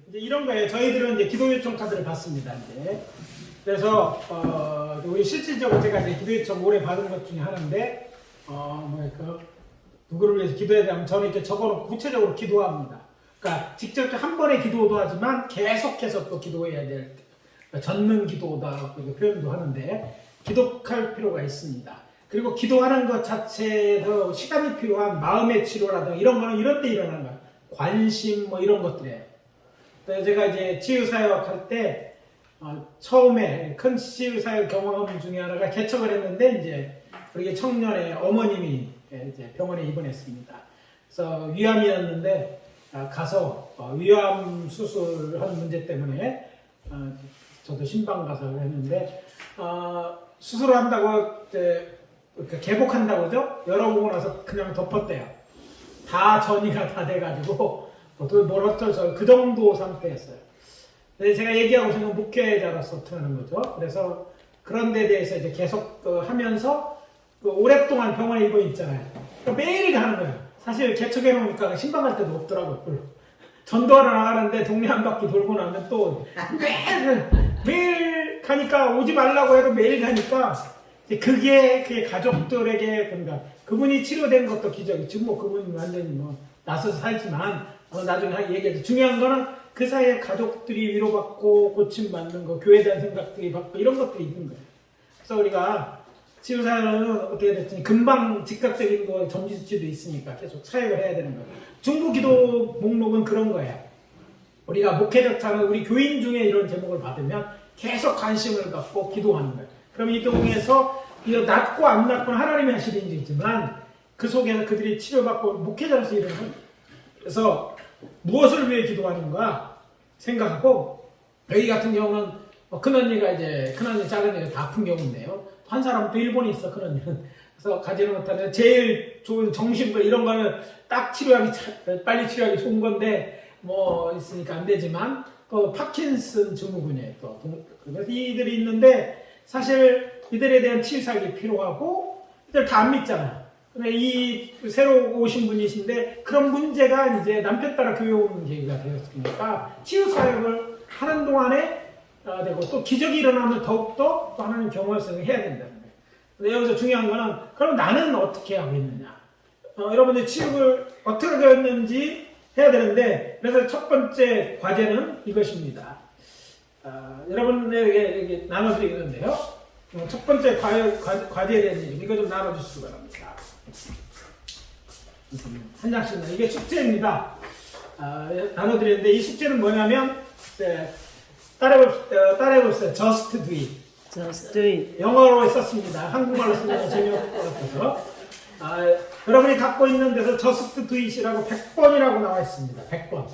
이제 이런 거예요. 저희들은 이제 기도 요청 카드를 받습니다. 이제 그래서 우리 실질적으로 제가 이제 기도 요청 오래 받은 것 중에 하나인데 누구를 위해서 기도해야 되면 저는 이렇게 적어놓고 구체적으로 기도합니다. 그러니까 직접 한 번에 기도도 하지만 계속해서 또 기도해야 될 젖는 기도다 이렇게 표현도 하는데 기도할 필요가 있습니다. 그리고 기도하는 것 자체에서 시간이 필요한 마음의 치료라든가 이런 거는 이런 때 일어나는 거예요. 관심 뭐 이런 것들이에요. 그래서 제가 이제 치유사역 할 때 처음에 큰 치유사역 경험 중에 하나가 개척을 했는데 이제 우리 청년의 어머님이 이제 병원에 입원했습니다. 그래서 위암이었는데 가서 위암 수술하는 문제 때문에 저도 신방 가서 했는데 수술을 한다고 이제 개복한다고 그러죠? 열어보고 나서 그냥 덮었대요. 다 전이가 다 돼가지고 뭘 어쩔 그 정도 상태였어요. 근데 제가 얘기하고 싶은 건 목회자로서 어떻게 하는 거죠. 그래서 그런 데 대해서 이제 계속 하면서 오랫동안 병원에 입원 있잖아요. 매일 가는 거예요. 사실 개척해 놓으니까 신방 갈 때도 없더라고요. 별로. 전도하러 나가는데 동네 한 바퀴 돌고 나면 또 매일 가니까 오지 말라고 해도 매일 가니까 그게 가족들에게 그러니까 그분이 치료된 것도 기적이 지금 뭐 그분이 완전히 나서서 살지만 나중에 얘기해도 중요한 거는 그 사이에 가족들이 위로받고 고침받는 거 교회에 대한 생각들이 받고 이런 것들이 있는 거예요. 그래서 우리가 치유사역은 어떻게 됐더니 금방 즉각적인 거 점지수치도 있으니까 계속 사역을 해야 되는 거예요. 중보기도 목록은 그런 거예요. 우리가 목회적 차는 우리 교인 중에 이런 제목을 받으면 계속 관심을 갖고 기도하는 거예요. 그럼 이 동에서 이거 낫고 안 낫고는 하나님이 하시는 일이지만 그 속에서 그들이 치료받고 목회자로서 일을 합니다. 그래서 무엇을 위해 기도하는가 생각하고 여기 같은 경우는 큰언니가 이제 큰언니 작은언니가 다 아픈 경우인데요. 한 사람은 또 일본에 있어 큰언니는. 그래서 가지는 못하는 제일 좋은 정신과 이런 거는 딱 빨리 치료하기 좋은 건데 뭐 있으니까 안 되지만 또 파킨슨 증후군이에요. 또 그래서 이들이 있는데 사실 이들에 대한 치유사역이 필요하고 이들 다 안 믿잖아요. 근데 이 새로 오신 분이신데 그런 문제가 이제 남편 따라 교회 오는 계기가 되었으니까 치유사역을 하는 동안에 되고 또 기적이 일어나면 더욱더 또 하나님 경험성을 해야 된다는 거예요. 근데 여기서 중요한 거는 그럼 나는 어떻게 하고 있느냐. 여러분들 치유를 어떻게 하였는지 해야 되는데 그래서 첫 번째 과제는 이것입니다. 여러분에게 나눠드리겠는데요. 첫 번째 과제에 대한 얘기 이거 좀 나눠주시기 바랍니다. 한 장씩만 이게 숙제입니다. 나눠드리는데 이 숙제는 뭐냐면 따라해봅시다. Just do it. Just do it. 영어로 썼습니다. 한국말로 쓰면 재미없을 것 같아서 여러분이 갖고 있는 데서 Just do it이라고 100번이라고 나와 있습니다. 100번.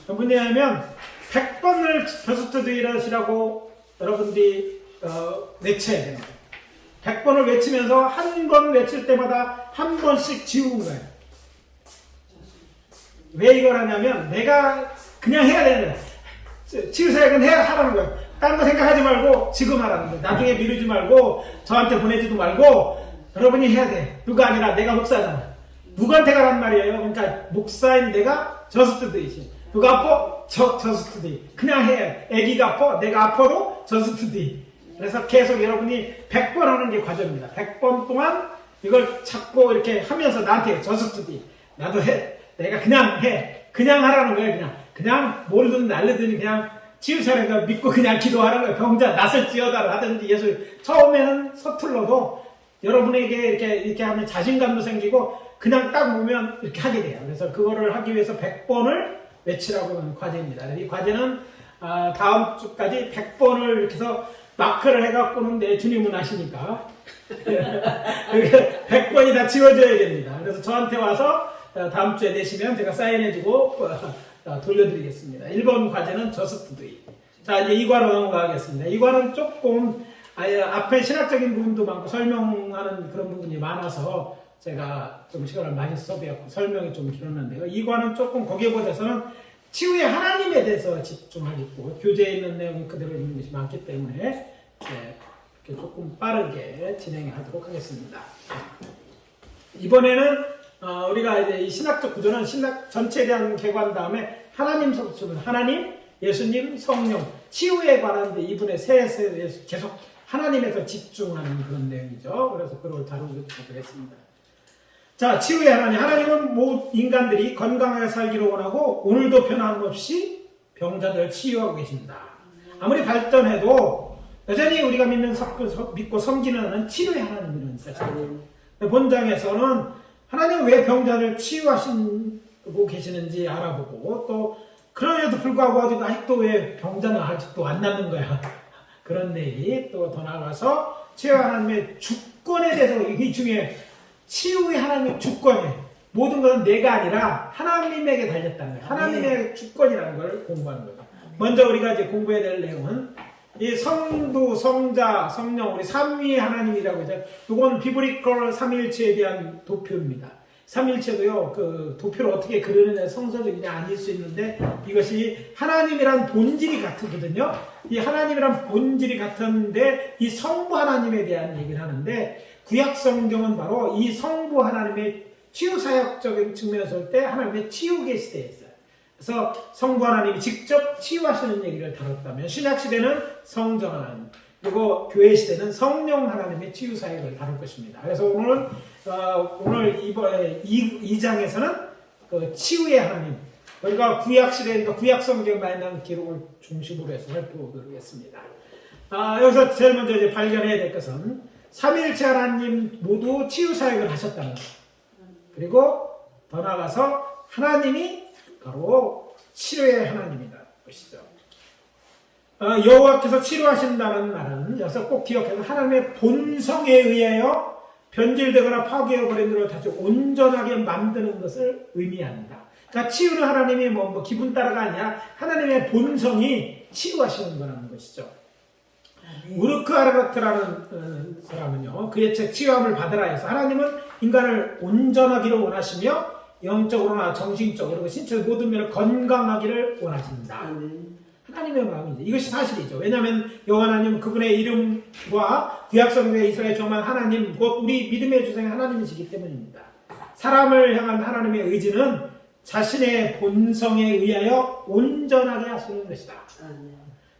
뭐냐면 100번을 Just do it이라고 여러분들이 외쳐야 됩니다. 100번을 외치면서 한 번 외칠 때마다 한 번씩 지우는 거예요. 왜 이걸 하냐면 내가 그냥 해야 되는 거예요. 치유사역은 하라는 거예요. 다른 거 생각하지 말고 지금 하라는 거예요. 나중에 미루지 말고 저한테 보내지도 말고 여러분이 해야 돼. 누가 아니라 내가 목사잖아. 누구한테 가란 말이에요. 그러니까 목사인 내가 저스트 데이. 누가 아파? 저스트 데이. 그냥 해. 애기가 아파? 내가 아파도 저스트 데이. 그래서 계속 여러분이 100번 하는 게 과정입니다. 100번 동안 이걸 찾고 이렇게 하면서 나한테 저스트 데이. 나도 해. 내가 그냥 해. 그냥 하라는 거예요. 그냥 모르든 날르든 그냥 치유사역을 믿고 그냥 기도하라는 거예요. 병자 낫을지어다 하든지 예수 처음에는 서툴러도 여러분에게 이렇게 하면 자신감도 생기고 그냥 딱 보면 이렇게 하게 돼요. 그래서 그거를 하기 위해서 100번을 외치라고 하는 과제입니다. 이 과제는 다음 주까지 100번을 이렇게 해서 마크를 해갖고는 내 주님은 아시니까 100번이 다 지워져야 됩니다. 그래서 저한테 와서 다음 주에 내시면 제가 사인해주고 돌려드리겠습니다. 1번 과제는 Just do it. 자, 이제 2과로 넘어가겠습니다. 2과는 조금 앞에 신학적인 부분도 많고 설명하는 그런 부분이 많아서 제가 좀 시간을 많이 써배웠고 설명이 좀 길었는데요. 2과는 조금 거기에 보다서는 치유의 하나님에 대해서 집중하겠고 교재에 있는 내용이 그대로 있는 것이 많기 때문에 이렇게 조금 빠르게 진행하도록 하겠습니다. 이번에는 우리가 이제 이 신학적 구조는 신학 전체에 대한 개관 다음에 하나님 속으로 하나님 예수님, 성령, 치유에 관한 이분의 셋에 대해서 계속 하나님에서 집중하는 그런 내용이죠. 그래서 그걸 다루도록 하겠습니다. 자, 치유의 하나님. 하나님은 모든 인간들이 건강하게 살기를 원하고 오늘도 변함없이 병자들을 치유하고 계십니다. 아무리 발전해도 여전히 우리가 믿고 섬기는 치료의 하나님이라는 사실이에요. 본장에서는 하나님 왜 병자를 치유하시고 계시는지 알아보고 또 그럼에도 불구하고 아직도 왜 병자는 아직도 안 낫는 거야. 그런 얘기 또 더 나아가서 치유의 하나님의 주권에 대해서 이게 중에 치유의 하나님의 주권에 모든 것은 내가 아니라 하나님에게 달렸다는 거예요. 하나님의 주권이라는 걸 공부하는 거예요. 먼저 우리가 이제 공부해야 될 내용은 이 성부, 성자, 성령 우리 삼위의 하나님이라고 하죠. 이건 비브리컬 삼일체에 대한 도표입니다. 삼일체도요, 그 도표를 어떻게 그리느냐 성서적이냐 아닐 수 있는데 이것이 하나님이란 본질이 같거든요. 이 하나님이란 본질이 같은데 이 성부 하나님에 대한 얘기를 하는데 구약 성경은 바로 이 성부 하나님의 치유 사역적인 측면에서 볼 때 하나님의 치유계 시대에 있어요. 그래서 성부 하나님이 직접 치유하시는 얘기를 다뤘다면 신약 시대는 성전 하나님, 그리고 교회 시대는 성령 하나님의 치유 사역을 다룰 것입니다. 그래서 오늘 이번에 2장에서는 그 치유의 하나님, 그러니까 구약 시대니까 구약 성경에 있는 기록을 중심으로 해서 살펴보도록 하겠습니다. 여기서 제일 먼저 이제 발견해야 될 것은 삼일체 하나님 모두 치유 사역을 하셨다는 것. 그리고 더 나아가서 하나님이 바로 치료의 하나님이다 것이죠. 여호와께서 치료하신다는 말은 여기서 꼭 기억해서 하나님의 본성에 의하여 변질되거나 파괴해버린 대로 다시 온전하게 만드는 것을 의미한다. 그러니까 치유는 하나님이 뭐 기분 따라가 아니라 하나님의 본성이 치유하시는 거라는 것이죠. 우르크 아르바트라는 사람은요, 그의 책 치유함을 받으라 해서 하나님은 인간을 온전하기를 원하시며 영적으로나 정신적으로 그리고 신체 모든 면을 건강하기를 원하신다. 하나님의 마음이죠. 이것이 사실이죠. 왜냐하면 여호와 하나님은 그분의 이름과 구약성경에 이스라엘 정말 하나님, 곧 우리 믿음의 주장의 하나님이시기 때문입니다. 사람을 향한 하나님의 의지는 자신의 본성에 의하여 온전하게 하시는 것이다.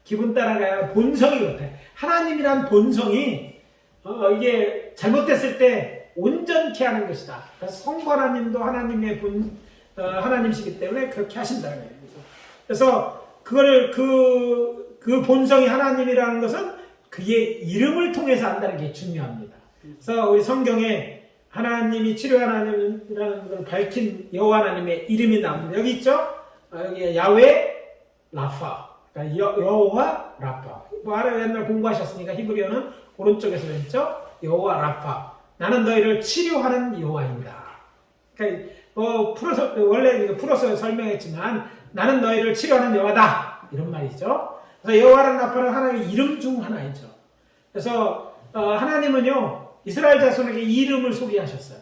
기분 따라가야 본성이 그렇다. 하나님이란 본성이 이게 잘못됐을 때 온전케 하는 것이다. 그래서 성부 하나님도 하나님의 하나님이시기 때문에 그렇게 하신다는 거예요. 그래서 그거를 그 본성이 하나님이라는 것은 그의 이름을 통해서 안다는 게 중요합니다. 그래서 우리 성경에 하나님이 치료 하나님이라는 걸 밝힌 여호와 하나님의 이름이 나옵니다. 여기 있죠? 여기 야훼 라파. 그러니까 여호와 라파. 뭐 아래 옛날 공부하셨으니까 히브리어는 오른쪽에서 했죠? 여호와 라파. 나는 너희를 치료하는 여호와입니다. 그러니까 원래 풀어서 설명했지만 나는 너희를 치료하는 여호와다. 이런 말이죠. 그래서 여호와라는 라파는 하나님의 이름 중 하나이죠. 그래서 하나님은요 이스라엘 자손에게 이름을 소개하셨어요.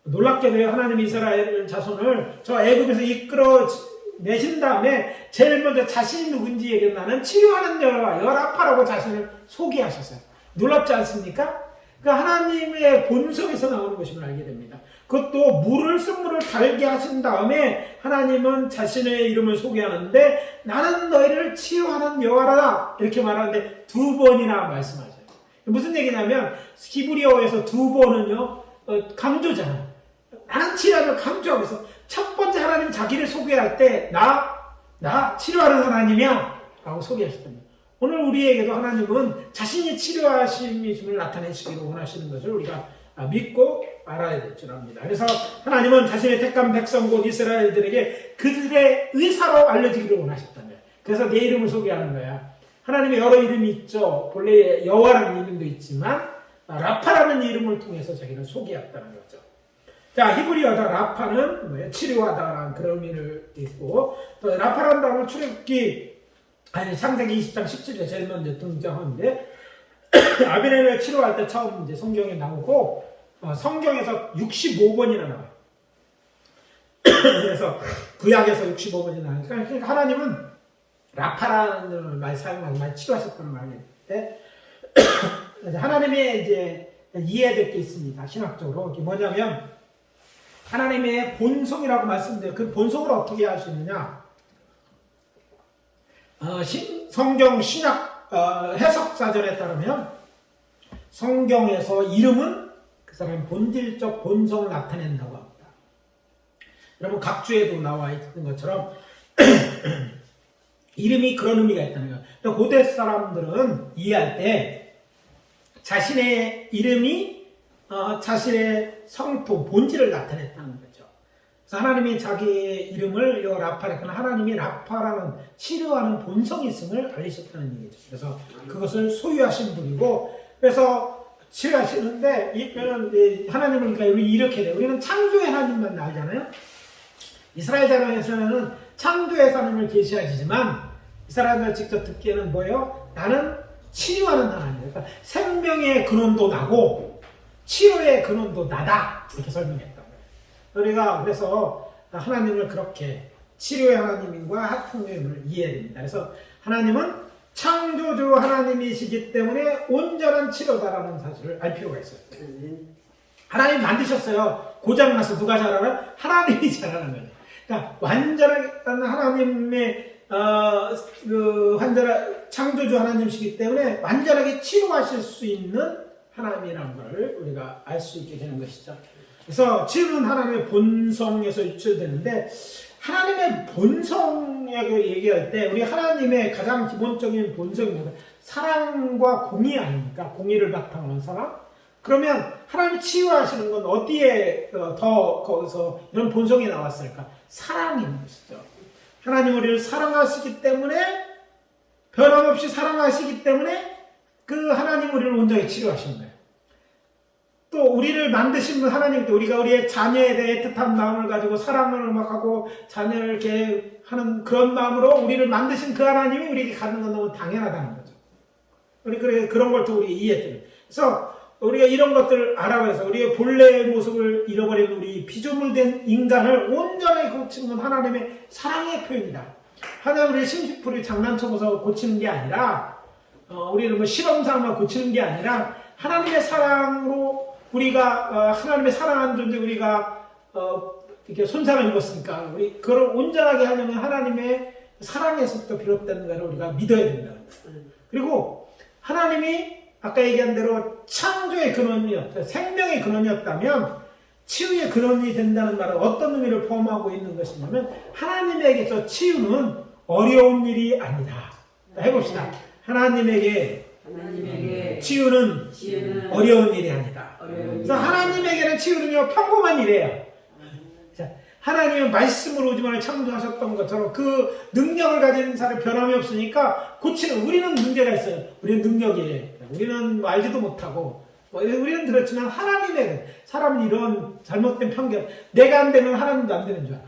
놀랍게도요 하나님이 이스라엘 자손을 저 애굽에서 이끌어 내신 다음에 제일 먼저 자신이 누군지 얘기는 나는 치료하는 여호와 여라파라고 자신을 소개하셨어요. 놀랍지 않습니까? 그 하나님의 본성에서 나오는 것임을 알게 됩니다. 그것도 쓴물을 달게 하신 다음에 하나님은 자신의 이름을 소개하는데 나는 너희를 치유하는 여호와라 이렇게 말하는데 2번이나 말씀하셔요. 무슨 얘기냐면 히브리어에서 2번은요 강조잖아요. 나는 치료하는 강조하고 있어. 첫 번째 하나님 자기를 소개할 때 나 치료하는 하나님이야 라고 소개하셨답니다. 오늘 우리에게도 하나님은 자신이 치료하심을 나타내시기를 원하시는 것을 우리가 믿고 알아야 될 줄 압니다. 그래서 하나님은 자신의 택한 백성 곧 이스라엘들에게 그들의 의사로 알려지기를 원하셨다며. 그래서 내 이름을 소개하는 거야. 하나님의 여러 이름이 있죠. 본래 여호와라는 이름도 있지만 라파라는 이름을 통해서 자기를 소개했다는 거죠. 자, 히브리어다 라파는 뭐예요? 치료하다라는 그런 의미를 있고 또 라파라는 단어는 창세기 20장 17절에 제일 먼저 등장하는데 아비멜을 치료할 때 처음 이제 성경에 나오고 성경에서 65번이나 나와요. 그래서 구약에서 65번이 나오니까 그러니까 하나님은 라파라는 말 사용하고 많이 치료하셨다는 말인데 하나님의 이제 이해될 게 있습니다. 신학적으로 이게 뭐냐면 하나님의 본성이라고 말씀드려요. 그 본성을 어떻게 할 수 있느냐? 성경 신약 해석사전에 따르면 성경에서 이름은 그 사람의 본질적 본성을 나타낸다고 합니다. 여러분 각주에도 나와 있는 것처럼 이름이 그런 의미가 있다는 거예요. 그러니까 고대 사람들은 이해할 때 자신의 이름이 자신의 성품, 본질을 나타냈다는 거죠. 그래서 하나님이 자기의 이름을 라파라는 하나님이 라파라는 치료하는 본성이 있음을 알리셨다는 얘기죠. 그래서 그것을 소유하신 분이고, 그래서 치료하시는데 하나님을 그러니까 이렇게 돼요. 우리는 창조의 하나님만 알잖아요. 이스라엘 자손에서는 창조의 하나님을 계시하시지만 이스라엘을 직접 듣기에는 뭐예요? 나는 치료하는 하나님. 그러니까 생명의 근원도 나고 치료의 근원도 나다. 이렇게 설명했던 거예요. 우리가 그래서 하나님을 그렇게 치료의 하나님과 하나님을 이해해야 됩니다. 그래서 하나님은 창조주 하나님이시기 때문에 온전한 치료다라는 사실을 알 필요가 있어요. 하나님 만드셨어요. 고장나서 누가 잘하나요? 하나님이 잘하는 거예요. 그러니까 완전한 하나님의 창조주 하나님이시기 때문에 완전하게 치료하실 수 있는 하나님이라는 걸 우리가 알 수 있게 되는 것이죠. 그래서 치유는 하나님의 본성에서 유출되는데, 하나님의 본성이라고 얘기할 때 우리 하나님의 가장 기본적인 본성이 뭐냐? 사랑과 공의 아닙니까? 공의를 바탕으로 한 사랑? 그러면 하나님이 치유하시는 건 어디에 더 거기서 이런 본성이 나왔을까? 사랑인 것이죠. 하나님 우리를 사랑하시기 때문에, 변함없이 사랑하시기 때문에 그 하나님 우리를 온전히 치료하시는 거예요. 또 우리를 만드신 분 하나님도 우리가 우리의 자녀에 대해 애틋한 마음을 가지고 사랑을 막 하고 자녀를 이렇게 하는 그런 마음으로 우리를 만드신 그 하나님이 우리에게 가는 건 너무 당연하다는 거죠. 우리 그런 걸 또 우리 이해해요. 그래서 우리가 이런 것들을 알아봐서 우리의 본래의 모습을 잃어버린 우리 피조물된 인간을 온전히 고치는 건 하나님의 사랑의 표현이다. 하나님 우리의 심시풀이 장난쳐서 고치는 게 아니라, 우리는 뭐 실험상만 고치는 게 아니라 하나님의 사랑으로 우리가 하나님의 사랑한 존재 우리가 이렇게 손상을 입었으니까 우리 그걸 온전하게 하려면 하나님의 사랑에서부터 비롯되는 것을 우리가 믿어야 된다는 거예요. 그리고 하나님이 아까 얘기한 대로 창조의 근원이었다, 생명의 근원이었다면 치유의 근원이 된다는 말은 어떤 의미를 포함하고 있는 것이냐면, 하나님에게서 치유는 어려운 일이 아니다. 해봅시다. 하나님에게 치유는 어려운 일이 아니다. 그래서 하나님에게는 치유는요 평범한 일이에요. 자, 하나님은 말씀으로 오지만을 창조하셨던 것처럼 그 능력을 가진 사람이 변함이 없으니까 고치는, 우리는 문제가 있어요. 우리는 능력이에요. 우리는 알지도 못하고 우리는 그렇지만 하나님의 사람은 이런 잘못된 편견, 내가 안 되면 하나님도 안 되는 줄 알아.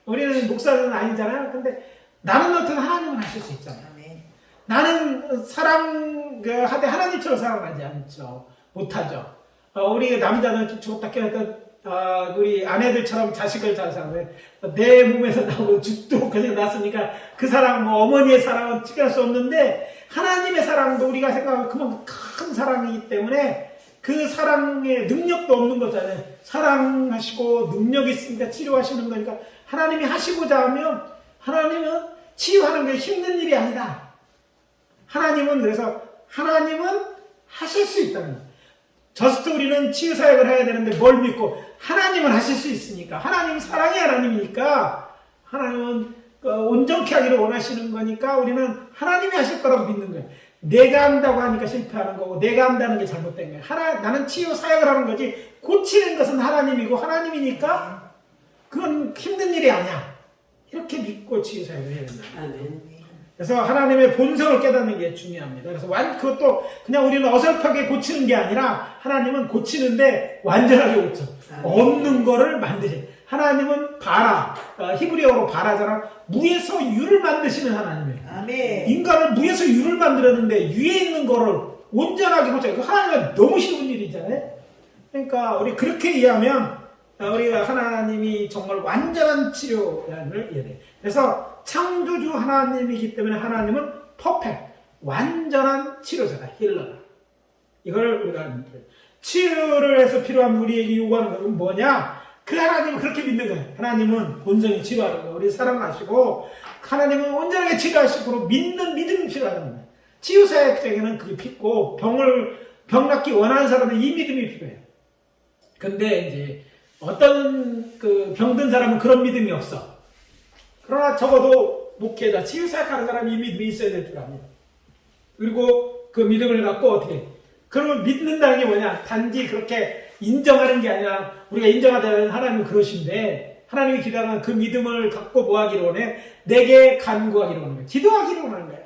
우리는 목사는 아니잖아요. 근데 나는 어떤 하나님은 하실 수 있잖아요. 나는 사랑하되 하나님처럼 사랑하지 않죠. 못하죠. 우리 남자는 죽었다 깨어났다 우리 아내들처럼 자식을 잘 사랑해. 내 몸에서 나오고 죽도록 그냥 났으니까 그 사랑, 뭐 어머니의 사랑은 측정할 수 없는데, 하나님의 사랑도 우리가 생각하면 그만큼 큰 사랑이기 때문에 그 사랑에 능력도 없는 거잖아요. 사랑하시고 능력이 있으니까 치료하시는 거니까, 하나님이 하시고자 하면 하나님은 치유하는 게 힘든 일이 아니다. 하나님은 하실 수 있다는 거예요. 저스트 우리는 치유사역을 해야 되는데 뭘 믿고? 하나님은 하실 수 있으니까. 하나님은 사랑의 하나님이니까, 하나님은 온전케 하기를 원하시는 거니까 우리는 하나님이 하실 거라고 믿는 거예요. 내가 한다고 하니까 실패하는 거고, 내가 한다는 게 잘못된 거예요. 나는 치유사역을 하는 거지, 고치는 것은 하나님이고 하나님이니까 그건 힘든 일이 아니야. 이렇게 믿고 치유사역을 해야 된다. 그래서 하나님의 본성을 깨닫는 게 중요합니다. 그래서 그것도 그냥 우리는 어설프게 고치는 게 아니라, 하나님은 고치는데 완전하게 고쳐. 없는 거를 만드시. 하나님은 바라, 히브리어로 바라잖아. 무에서 유를 만드시는 하나님이에요. 아멘. 인간을 무에서 유를 만들었는데 위에 있는 거를 온전하게 고쳐. 그 하나님은 너무 쉬운 일이잖아요. 그러니까 우리 그렇게 이해하면 우리가 하나님이 정말 완전한 치료를 이해해요. 그래서 창조주 하나님이기 때문에 하나님은 퍼펙트, 완전한 치료자다, 힐러다. 이걸 우리가 치유를 해서 필요한 우리에게 요구하는 것은 뭐냐? 그 하나님은 그렇게 믿는 거예요. 하나님은 본성이 치료하는 거예요. 우리 사랑하시고 하나님은 온전하게 치료하시고 믿는 믿음이 필요하는 거예요. 치유사역에게는 그게 필요고 병 낫기 원하는 사람은 이 믿음이 필요해요. 근데 이제 어떤 그 병든 사람은 그런 믿음이 없어. 그러나 적어도 목회자, 치유사역하는 사람이 이 믿음이 있어야 될 줄 압니다. 그리고 그 믿음을 갖고 어떻게 그러면 믿는다는 게 뭐냐? 단지 그렇게 인정하는 게 아니라 우리가 인정하자면 하나님은 그러신데 하나님이 기도하는 그 믿음을 갖고 뭐 하기로 원해? 내게 간구하기로 원하는 거예요. 기도하기로 원하는 거예요.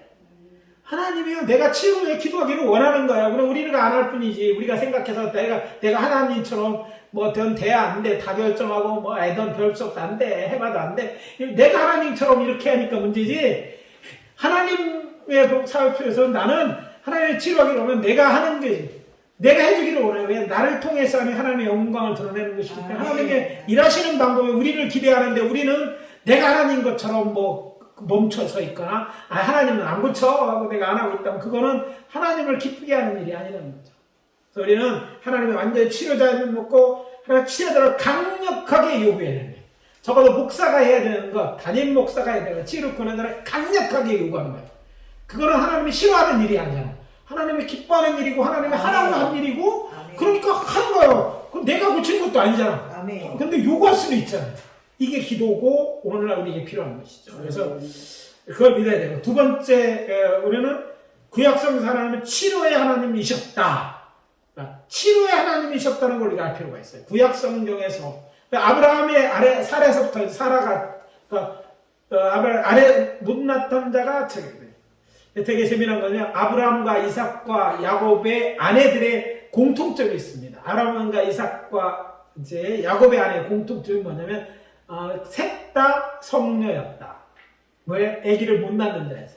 하나님이요, 내가 치유에 기도하기를 원하는 거야. 그럼 우리가 안 할 뿐이지. 우리가 생각해서 내가 하나님처럼 뭐 돼 안 돼, 다 결정하고 뭐 애던 별속도 안 돼, 해봐도 안 돼. 내가 하나님처럼 이렇게 하니까 문제지. 하나님의 사역에서 나는 하나님의 치료하기를 원하면 내가 하는 거지. 내가 해주기를 원해요. 왜? 나를 통해서 하나님의 영광을 드러내는 것이기 때문에 하나님의 일하시는 방법에 우리를 기대하는데 우리는 내가 하나님 것처럼 뭐 멈춰서 있거나 하나님은 안 고쳐 하고 내가 안 하고 있다면 그거는 하나님을 기쁘게 하는 일이 아니라는 거죠. 그래서 우리는 하나님의 완전히 치료자를 먹고 하나님 치료자를 강력하게 요구해야 되는 거예요. 적어도 목사가 해야 되는 거, 담임 목사가 해야 되는 거, 치료 권한자를 강력하게 요구하는 거예요. 그거는 하나님이 싫어하는 일이 아니잖아. 하나님이 기뻐하는 일이고 하나님이 하라고 한 일이고 그러니까 하는 거예요. 그럼 내가 고친 것도 아니잖아. 근데 요구할 수도 있잖아요. 이게 기도고 오늘날 우리에게 필요한 것이죠. 그래서 그걸 믿어야 되고 두 번째 우리는 구약성에서 하나님은 치료의 하나님이셨다. 치료의 하나님이셨다는 걸 우리가 알 필요가 있어요. 구약성경에서 아브라함의 아래 살에서부터 사라가 아래 못났던 자가 되게 재미난 거냐? 아브라함과 이삭과 야곱의 아내들의 공통점이 있습니다. 아브라함과 이삭과 이제 야곱의 아내의 공통점이 뭐냐면 셋 다 성녀였다. 왜? 아기를 못 낳는다 해서.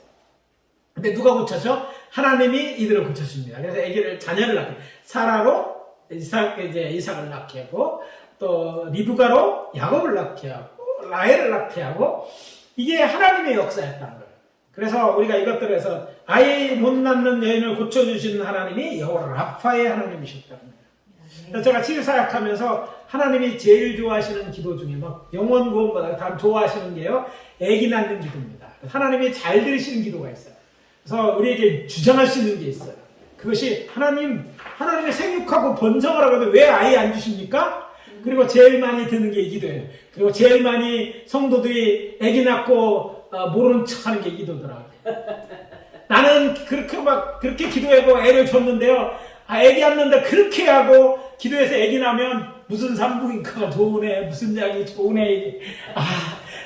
근데 누가 고쳐줘? 하나님이 이들을 고쳐줍니다. 그래서 자녀를 낳게. 사라로 이삭을 낳게 하고, 또 리브가로 야곱을 낳게 하고, 라헬을 낳게 하고, 이게 하나님의 역사였다는 거예요. 그래서 우리가 이것들에서 아이 못 낳는 여인을 고쳐주시는 하나님이 여호와 라파의 하나님이셨다는 거예요. 그래서 제가 치유사역하면서 하나님이 제일 좋아하시는 기도 중에 막 영원 구원보다 다음 좋아하시는 게요, 아기 낳는 기도입니다. 하나님이 잘 들으시는 기도가 있어요. 그래서 우리에게 주장할 수 있는 게 있어요. 그것이 하나님의 생육하고 번성하라고 해도 왜 아이 안 주십니까? 그리고 제일 많이 드는 게 이 기도예요. 그리고 제일 많이 성도들이 아기 낳고 모르는 척 하는 게 이 기도더라고요. 나는 그렇게 기도하고 애를 줬는데요. 아기 낳는다 그렇게 하고 기도해서 아기 나면 무슨 산부인과가 좋으네, 무슨 약이 좋으네.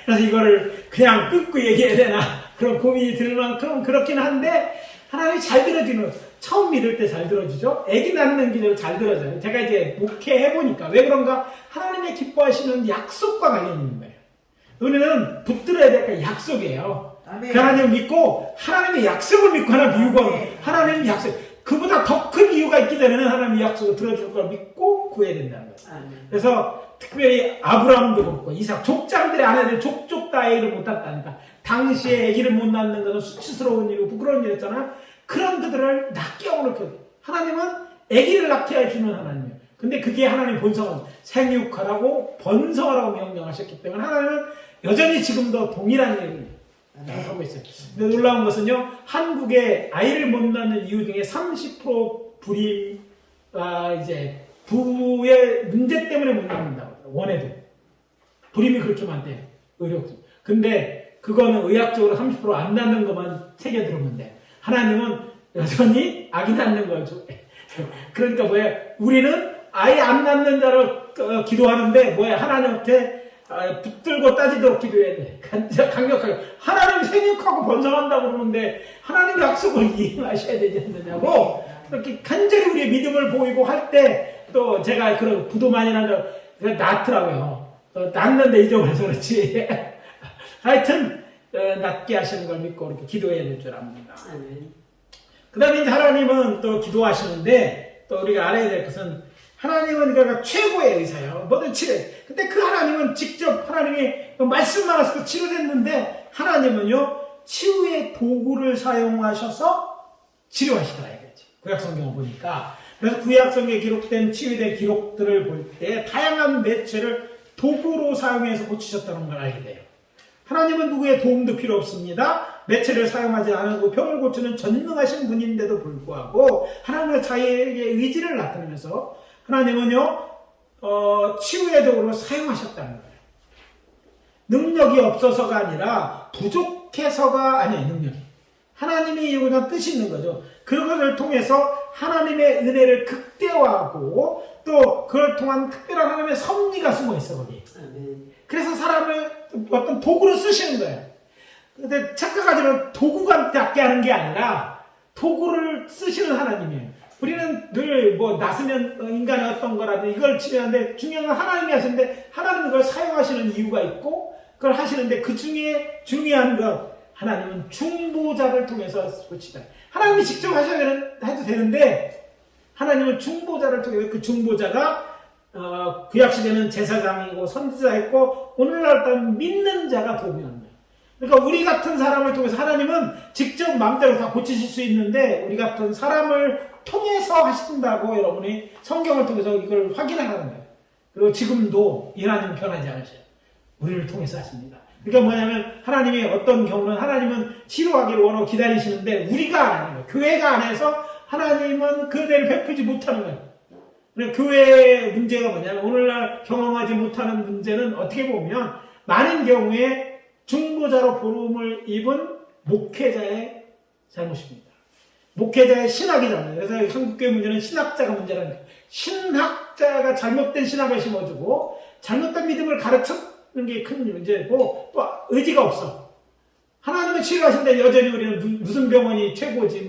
그래서 이거를 그냥 끊고 얘기해야 되나 그런 고민이 들 만큼 그렇긴 한데 하나님이 잘 들어주는, 처음 믿을 때 잘 들어주죠. 아기 낳는 기도를 잘 들어줘요. 제가 이제 목회해보니까 왜 그런가? 하나님의 기뻐하시는 약속과 관련이 있는 거예요. 우리는 붙들어야 될 게 약속이에요. 그 하나님을 믿고 하나님의 약속을 믿고 하나 비우고 하나님의 약속, 그보다 더 큰 이유가 있기 전에는 하나님의 약속을 들어줄 걸 믿고 구해야 된다는 거예요. 그래서 특별히 아브라함도 그렇고 이삭, 족장들의 아내들 족족 다 아기를 못 낳았다니까. 당시에 아기를 못 낳는 것은 수치스러운 일이고 부끄러운 일이었잖아. 그런 그들을 낳게 하고 그렇게 하나님은 아기를 낳게 해주는 하나님이에요. 근데 그게 하나님 본성은 생육하라고 번성하라고 명령하셨기 때문에 하나님은 여전히 지금도 동일한 일을 하고 있어요. 근데 놀라운 것은요, 한국에 아이를 못 낳는 이유 중에 30% 불임, 이제 부의 문제 때문에 못 낳는다고. 원해도 불임이 그렇게 많대요. 의료적. 근데 그거는 의학적으로 30% 안 낳는 것만 새겨 들으면 돼. 하나님은 여전히 아기 낳는 걸 좋아해. 그러니까 뭐야? 우리는 아이 안 낳는 자로 기도하는데 뭐야? 하나님한테 붙들고 따지도록 기도해야 돼. 강력하게. 하나님 생육하고 번성한다고 그러는데 하나님의 약속을 이행하셔야 되지 않느냐고. 이렇게 간절히 우리의 믿음을 보이고 할 때 또 제가 그런 부도 많이 난다고 낳더라고요. 낳는데 잊어버려서 그렇지. 하여튼 낫게 하시는 걸 믿고 이렇게 기도해야 될 줄 압니다. 그 다음에 이제 하나님은 또 기도하시는데 또 우리가 알아야 될 것은 하나님은 그러니까 최고의 의사예요. 뭐든 치료해. 근데 그 하나님은 직접 하나님이 말씀만 하셔서 치료됐는데 하나님은요, 치유의 도구를 사용하셔서 치료하시더라 이거지. 구약성경을 보니까. 그래서 구약성경에 기록된 치유된 기록들을 볼 때 다양한 매체를 도구로 사용해서 고치셨다는 걸 알게 돼요. 하나님은 누구의 도움도 필요 없습니다. 매체를 사용하지 않고 병을 고치는 전능하신 분인데도 불구하고 하나님의 자기의 의지를 나타내면서 하나님은요 치유의 도구로 사용하셨다는 거예요. 능력이 없어서가 아니라 부족해서가 아니에요. 능력이 하나님이 이거는 뜻이 있는 거죠. 그런 것을 통해서 하나님의 은혜를 극대화하고 또 그걸 통한 특별한 하나님의 섭리가 숨어 있어 거기. 그래서 사람을 어떤 도구로 쓰시는 거예요. 근데 착각하지만 도구가 낫게 하는 게 아니라 도구를 쓰시는 하나님이에요. 우리는 늘 뭐 나서면 인간의 어떤 거라든지 이걸 치료하는데 중요한 건 하나님이 하시는데 하나님은 그걸 사용하시는 이유가 있고 그걸 하시는데 그 중에 중요한 것 하나님은 중보자를 통해서 고치다. 하나님이 직접 해도 되는데 하나님은 중보자를 통해서 그 중보자가 구약시대는 제사장이고 선지자였고 오늘날 따르면 믿는 자가 도구하는 거예요. 그러니까 우리 같은 사람을 통해서 하나님은 직접 마음대로 다 고치실 수 있는데 우리 같은 사람을 통해서 하신다고 여러분이 성경을 통해서 이걸 확인하는 거예요. 그리고 지금도 이 하나님은 변하지 않으셔요. 우리를 통해서 하십니다. 그러니까 뭐냐면 하나님이 어떤 경우는 하나님은 치료하기를 원하고 기다리시는데 우리가 안 하는 거예요. 교회가 안 해서 하나님은 그 은혜를 베푸지 못하는 거예요. 교회의 문제가 뭐냐면 오늘날 경험하지 못하는 문제는 어떻게 보면 많은 경우에 중보자로 부름을 입은 목회자의 잘못입니다. 목회자의 신학이잖아요. 그래서 한국교회 문제는 신학자가 문제라는 거예요. 신학자가 잘못된 신학을 심어주고 잘못된 믿음을 가르치는 게 큰 문제고 또 의지가 없어. 하나님은 치료하신데 여전히 우리는 무슨 병원이 최고지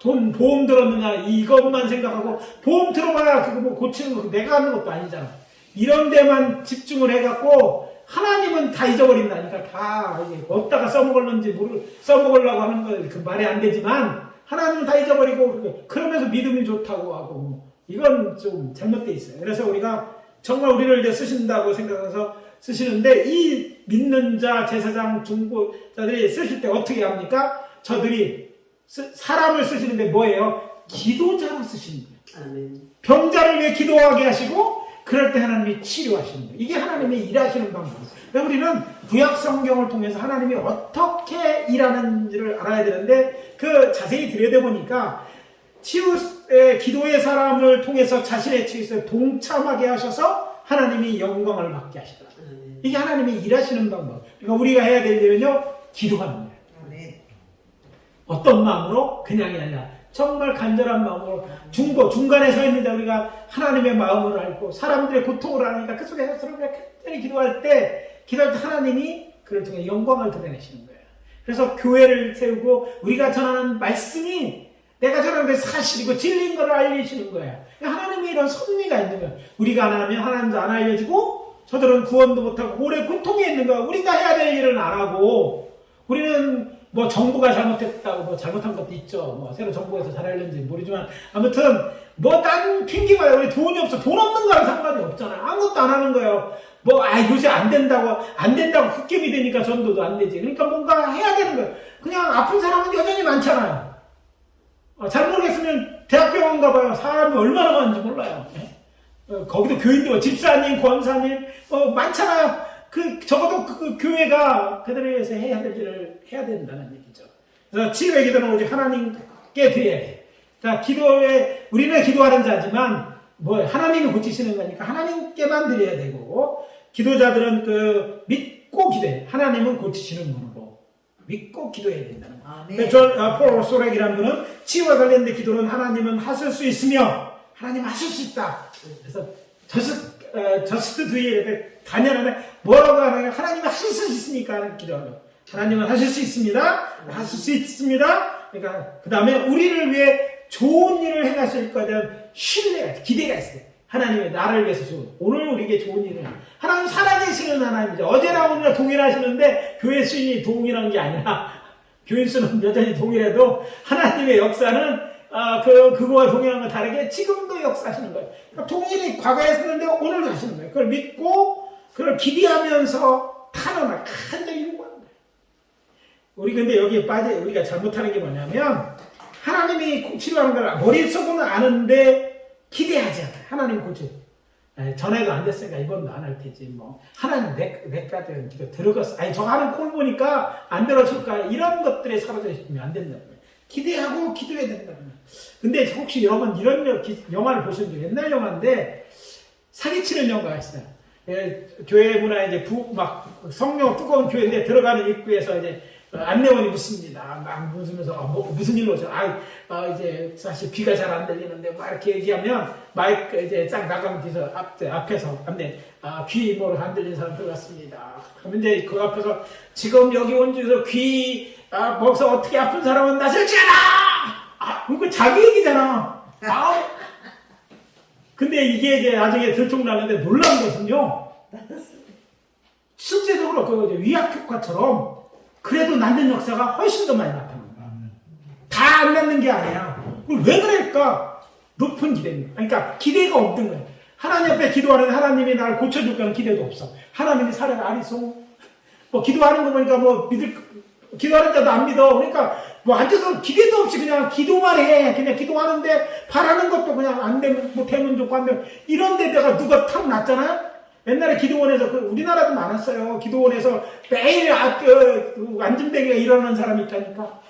돈 보험 들었느냐 이것만 생각하고 보험 들어봐야 그거 뭐 고치는 거 내가 하는 것도 아니잖아. 이런 데만 집중을 해갖고 하나님은 다 잊어버린다니까. 다 이게 어디다가 써먹을는지 써먹으려고 하는 거 그 말이 안 되지만 하나님은 다 잊어버리고 그러면서 믿음이 좋다고 하고 이건 좀 잘못돼 있어요. 그래서 우리가 정말 우리를 이제 쓰신다고 생각해서 쓰시는데 이 믿는 자, 제사장, 중보자들이 쓰실 때 어떻게 합니까? 저들이 사람을 쓰시는데 뭐예요? 기도자로 쓰시는 거예요. 아멘. 병자를 위해 기도하게 하시고 그럴 때 하나님이 치료하시는 거예요. 이게 하나님의 일하시는 방법이에요. 우리는 구약 성경을 통해서 하나님이 어떻게 일하는지를 알아야 되는데 그 자세히 들여다보니까 치유의 기도의 사람을 통해서 자신의 치유에 동참하게 하셔서 하나님이 영광을 받게 하시더라. 이게 하나님이 일하시는 방법. 그러니까 우리가 해야 될 일은요, 기도하는 거예요. 어떤 마음으로? 그냥이 아니라 정말 간절한 마음으로 중간에 서 있는데 우리가 하나님의 마음을 알고 사람들의 고통을 아니까 그 속에서 우리가 간절히 기도할 때 하나님이 그를 통해 영광을 드러내시는 거예요. 그래서 교회를 세우고 우리가 전하는 말씀이 내가 전하는 게 사실이고 진리인 걸 알리시는 거예요. 하나님의 이런 섭리가 있는 거예요. 우리가 안 하면 하나님도 안 알려지고 저들은 구원도 못하고 오래 고통에 있는 거야. 우리가 해야 될 일은 안 하고 우리는 뭐 정부가 잘못했다고 뭐 잘못한 것도 있죠. 뭐 새로 정부에서 잘하려는지 모르지만 아무튼 뭐 딴 핑계가 우리 돈이 없어. 돈 없는 거랑 상관이 없잖아요. 아무것도 안 하는 거예요. 요새 안 된다고 흑김이 되니까 전도도 안 되지. 그러니까 뭔가 해야 되는 거예요. 그냥 아픈 사람은 여전히 많잖아요. 잘 모르겠으면 대학병원 가봐요. 사람이 얼마나 많은지 몰라요. 거기도 교인들, 집사님, 권사님, 많잖아요. 적어도 그 교회가 그들에 의해서 해야 될 일을 해야 된다는 얘기죠. 그래서 치유의 기도는 오직 하나님께 드려야 돼. 그러니까 우리는 기도하는 자지만, 하나님이 고치시는 거니까 하나님께만 드려야 되고, 기도자들은 믿고 기도해. 하나님은 고치시는 분으로 믿고 기도해야 된다는 거예요. 폴 소렉이라는 분은 치유와 관련된 기도는 하나님은 하실 수 있으며, 하나님 하실 수 있다. 그래서 저스트 두에 단연하면 뭐라고 하나요? 하나님은 하실 수 있으니까 하는 기도하는 하나님은 하실 수 있습니다. 하실 수 있습니다. 그러니까 그 다음에 우리를 위해 좋은 일을 행하실 거에 대한 신뢰가 기대가 있어요. 하나님의 나를 위해서 오늘 우리에게 좋은 일을 하나님 살아계시는 하나님이죠. 어제나 오늘나 동일하시는데 교회 수인이 동일한 게 아니라 교인 수는 여전히 동일해도 하나님의 역사는 그거와 동일한 건 다르게 지금도 역사하시는 거예요. 그러니까 동일히 과거에 했는데 오늘도 하시는 거예요. 그걸 믿고, 그걸 기대하면서 탄원을 간절히 요구하는 거예요. 우리 근데 여기에 우리가 잘못하는 게 뭐냐면, 하나님이 치료하는 걸 머릿속은 아는데 기대하지 않아요. 하나님 고쳐. 전에도 안 됐으니까 이번도 안 할 테지 뭐 하나님 내까지 기도 들어갔어. 아니 저 하는 꼴 보니까 안 들어줄까 이런 것들에 사라져 있으면 안 된다고. 기대하고 기도해야 된다고. 근데 혹시 여러분 이런 영화를 보신 적 옛날 영화인데 사기치는 영화가 있어요. 교회 문화에 이제 막 성령 뜨거운 교회인데 들어가는 입구에서 이제 안내원이 묻습니다. 막 묻으면서 무슨 일로 오죠? 이제 사실 귀가 잘 안 들리는데 막 이렇게 얘기하면 마이크 이제 쫙 나가면 뒤에서 앞에서 안내 귀 뭐로 안 들리는 사람 들어갔습니다. 그러면 이제 그 앞에서 지금 여기 온 중에서 귀 먹어서 어떻게 아픈 사람은 나설지 않아. 그거 자기 얘기잖아. 근데 이게 이제 나중에 들통나는데 놀라운 것은요. 실제적으로 그 위약 효과처럼 그래도 낫는 역사가 훨씬 더 많이 나타납니다. 다 안 낫는 게 아니야. 왜 그럴까? 높은 기대입니다. 그러니까 기대가 없는 거예요. 하나님 앞에 기도하는데 하나님이 나를 고쳐줄 거는 기대도 없어. 하나님이 사례가 아니소. 뭐 기도하는 거 보니까 뭐 기도하는 자도 안 믿어. 그러니까 뭐 앉아서 기대도 없이 그냥 기도만 해. 그냥 기도하는데 바라는 것도 그냥 안 되면 뭐 되면 좋고 안 되면 이런 데다가 누가 탁 놨잖아요. 옛날에 기도원에서 우리나라도 많았어요. 기도원에서 매일 안전뱅이가 일어나는 사람이 있다니까.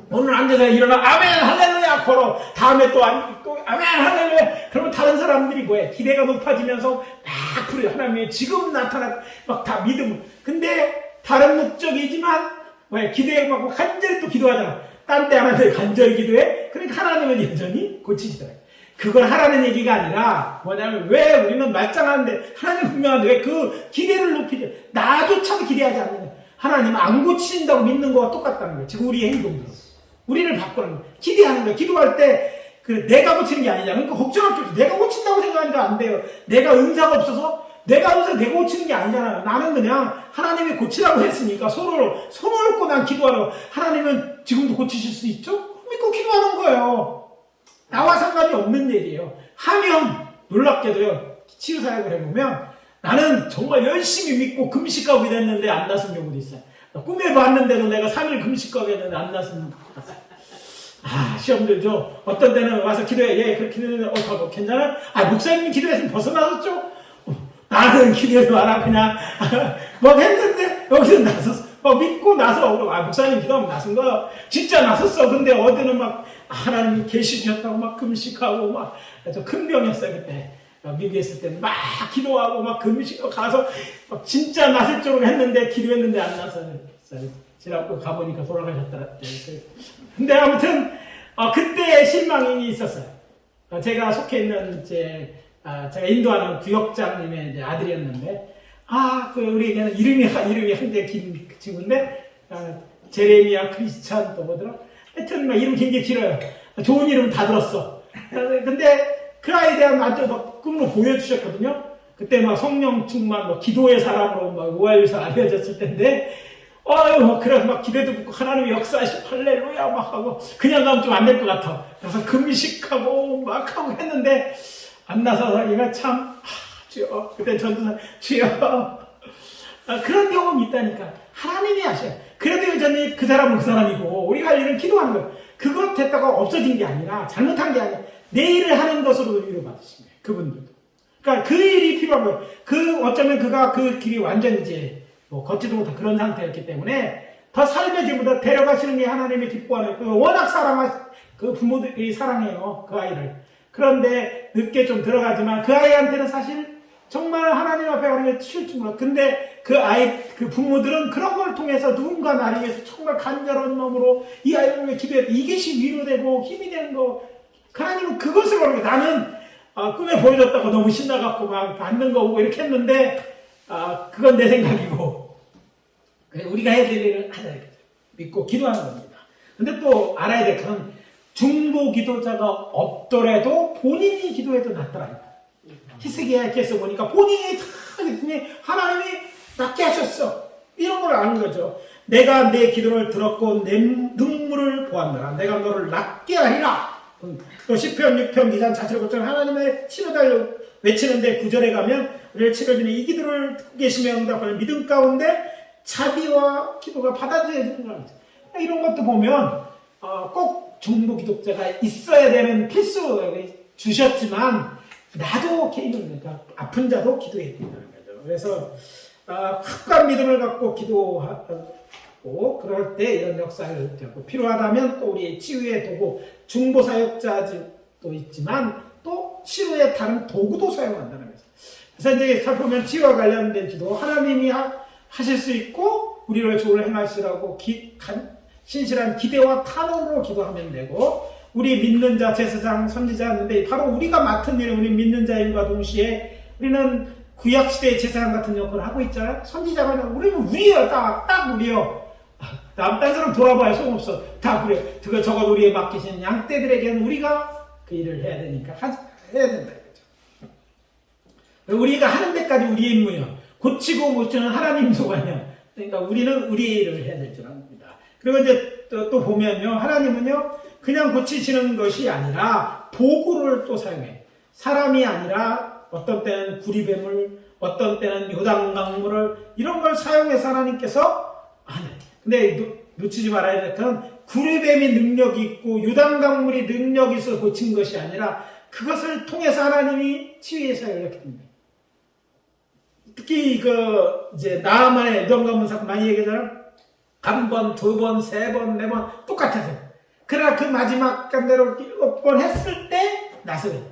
오늘 앉아서 일어나 아멘 할렐루야 걸어. 다음에 또 아멘 할렐루야. 그러면 다른 사람들이 뭐해? 기대가 높아지면서 막 그래. 하나님이 지금 나타나 막 다 믿음. 근데 다른 목적이지만 왜 기대에 막 간절히 또 기도하잖아. 딴 데 하나님 간절히 기도해. 그러니까 하나님은 여전히 고치시더라. 그걸 하라는 얘기가 아니라 뭐냐면 왜 우리는 말짱하는데 하나님 분명한데 왜 그 기대를 높이지 나조차도 기대하지 않는 거야. 하나님은 안 고치신다고 믿는 거와 똑같다는 거야. 지금 우리의 행동도 우리를 바꾸는 거야. 기대하는 거야. 기도할 때 내가 고치는 게 아니냐. 그러니까 걱정할 게 없어. 내가 고친다고 생각하니까 안 돼요. 내가 은사가 없어서 내가 고치는 게 아니잖아요. 나는 그냥 하나님이 고치라고 했으니까 손을 얹고 난 기도하러 하나님은 지금도 고치실 수 있죠? 믿고 기도하는 거예요. 나와 상관이 없는 얘기예요. 하면 놀랍게도요. 치유사역을 해보면 나는 정말 열심히 믿고 금식하고 이랬는데 안 나선 경우도 있어요. 꿈에 봤는데도 내가 3일 금식하고 했는데 안 나선 시험 들죠. 어떤 때는 와서 기도해. 예, 그렇게 기도했는데 괜찮아? 목사님이 기도했으면 벗어나셨죠? 나는 기도해도 알아. 그냥 막 했는데 여기서 나섰어. 믿고 나서 목사님 기도하면 나선 거야. 진짜 나섰어. 근데 어디는 막 하나님이 계시셨다고 막 금식하고 막 큰 병이었어요 그때. 미국에 있을 때는 막 기도하고 막 금식하고 가서 막 진짜 나설 쪽으로 했는데 기도했는데 안 나서요. 지나고 가보니까 돌아가셨더라. 근데 아무튼 그때 실망이 있었어요. 제가 속해 있는 제가 인도하는 구역장님의 이제 아들이었는데 우리에게는 이름이 한데 긴 친구인데 제레미야 크리스찬 또 뭐더라? 하여튼 막 이름 굉장히 길어요. 좋은 이름 다 들었어. 근데 그 아이에 대한 아주 막 꿈으로 보여주셨거든요. 그때 막 성령 충만, 막 기도의 사람으로 막 오하이오에서 알려졌을 텐데, 그래서 막 기대도 붙고 하나님의 역사하시고 할렐루야 막 하고 그냥 가면 좀 안 될 것 같아. 그래서 금식하고 막 하고 했는데 안 나서 얘가 참 주여 그때 전도사 주여 그런 경험이 있다니까. 하나님이 하셔요. 그래도 여전히 그 사람은 그 사람이고 우리가 할 일은 기도하는 거예요. 그것 됐다가 없어진 게 아니라 잘못한 게 아니라 내 일을 하는 것으로 위로받으신 거예요. 그분들도. 그러니까 그 일이 필요한 거예요. 어쩌면 그가 그 길이 완전 이제 걷지도 못한 그런 상태였기 때문에 더 삶의 질보다 데려가시는 게 하나님의 기뻐하는 워낙 그 부모들이 사랑해요. 그 아이를. 그런데 늦게 좀 들어가지만 그 아이한테는 사실 정말 하나님 앞에 가는 게 쉬울 줄 몰라. 근데 그 부모들은 그런 걸 통해서 누군가 나를 위해서 정말 간절한 마음으로 이 아이를 위해 기도해. 이것이 위로되고 힘이 되는 거. 하나님은 그것을 원하는 거예요. 나는 꿈에 보여줬다고 너무 신나갖고 막 받는 거고 이렇게 했는데 그건 내 생각이고 우리가 해야 될 일을 하자. 믿고 기도하는 겁니다. 근데 또 알아야 될 것은 중보 기도자가 없더라도 본인이 기도해도 낫더라. 히스기야께서 보니까 본인이 다 하나님이 낫게 하셨어. 이런 걸 아는 거죠. 내가 내 기도를 들었고 내 눈물을 보았노라. 내가 너를 낫게 하리라. 또 시편 6편 2장 자체를 보면 하나님의 치료달라고 외치는데 9절에 가면 우리를 치료주는 이 기도를 듣고 계시며 응답하는 믿음 가운데 자비와 기도가 받아들여지는 거예요. 이런 것도 보면 꼭 중보 기도자가 있어야 되는 필수 주셨지만 나도 개인은 그러니까 아픈 자도 기도해야 된다는 거죠. 그래서 확고한 믿음을 갖고 기도하고 그럴 때 이런 역사를 되고 필요하다면 또 우리 치유의 도구 중보사역자도 있지만 또 치료의 다른 도구도 사용한다는 거죠. 그래서 이제 살펴보면 치유와 관련된 기도 하나님이 하실 수 있고 우리를 좋을 행하시라고 신실한 기대와 탄원으로 기도하면 되고 우리 믿는 자, 제사장, 선지자였는데 바로 우리가 맡은 일은 우리 믿는 자임과 동시에 우리는 구약시대의 제사장 같은 역할을 하고 있잖아요. 선지자가 아니라 우리는 우리예요. 딱 우리요. 딴 사람 돌아봐야 소용없어. 다 그래요. 그거 적어도 우리에 맡기신 양떼들에게는 우리가 그 일을 해야 되니까 해야 된다 이거죠. 우리가 하는 데까지 우리의 임무예요. 고치고 못 주는 하나님 소관이요. 그러니까 우리는 우리의 일을 해야 될 줄 압니다. 그리고 이제 또 보면요. 하나님은요. 그냥 고치시는 것이 아니라 도구를 또 사용해. 사람이 아니라 어떤 때는 구리뱀을, 어떤 때는 요단강물을 이런 걸 사용해서 하나님께서 근데 놓치지 말아야 될 건 구리뱀이 능력이 있고 요단강물이 능력이 있어 고친 것이 아니라 그것을 통해서 하나님이 치유의 사역을 했기 때문에 특히 이제 나만의 요단강물 사건 많이 얘기하잖아요. 한 번, 두 번, 세 번, 네 번 똑같아서 그러나 그 마지막 간대로 7번 했을 때 나서요.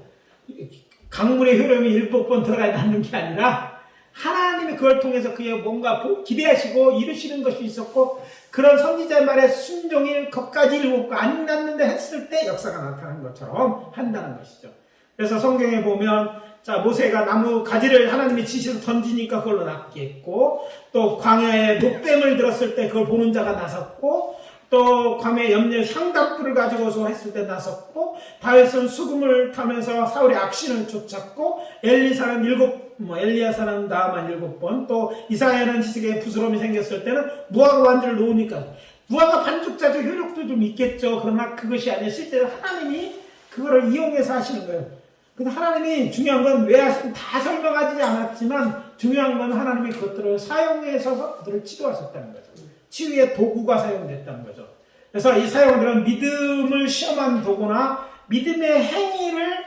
강물의 흐름이 7번 들어가야 하는 게 아니라 하나님이 그걸 통해서 그의 뭔가 기대하시고 이루시는 것이 있었고 그런 선지자의 말에 순종이 것까지 7번 안 났는데 했을 때 역사가 나타나는 것처럼 한다는 것이죠. 그래서 성경에 보면 모세가 나무 가지를 하나님이 치셔서 던지니까 그걸로 낫게 했고 또 광야에 녹뱀을 들었을 때 그걸 보는 자가 나섰고 또 광야에 염려의 향단불을 가지고서 했을 때 나섰고 다윗은 수금을 타면서 사울의 악신을 쫓았고 엘리야사는 나아만 7번 또 이사야는 지식에 부스럼이 생겼을 때는 무화과 반지를 놓으니까 무화과 반죽자적 효력도 좀 있겠죠. 그러나 그것이 아니라 실제로 하나님이 그거를 이용해서 하시는 거예요. 근데 하나님이 중요한 건 왜 하시는 다 설명하지 않았지만 중요한 건 하나님이 그것들을 사용해서 그들을 치료하셨다는 거죠. 치유의 도구가 사용됐다는 거죠. 그래서 이 사용들은 믿음을 시험한 도구나 믿음의 행위를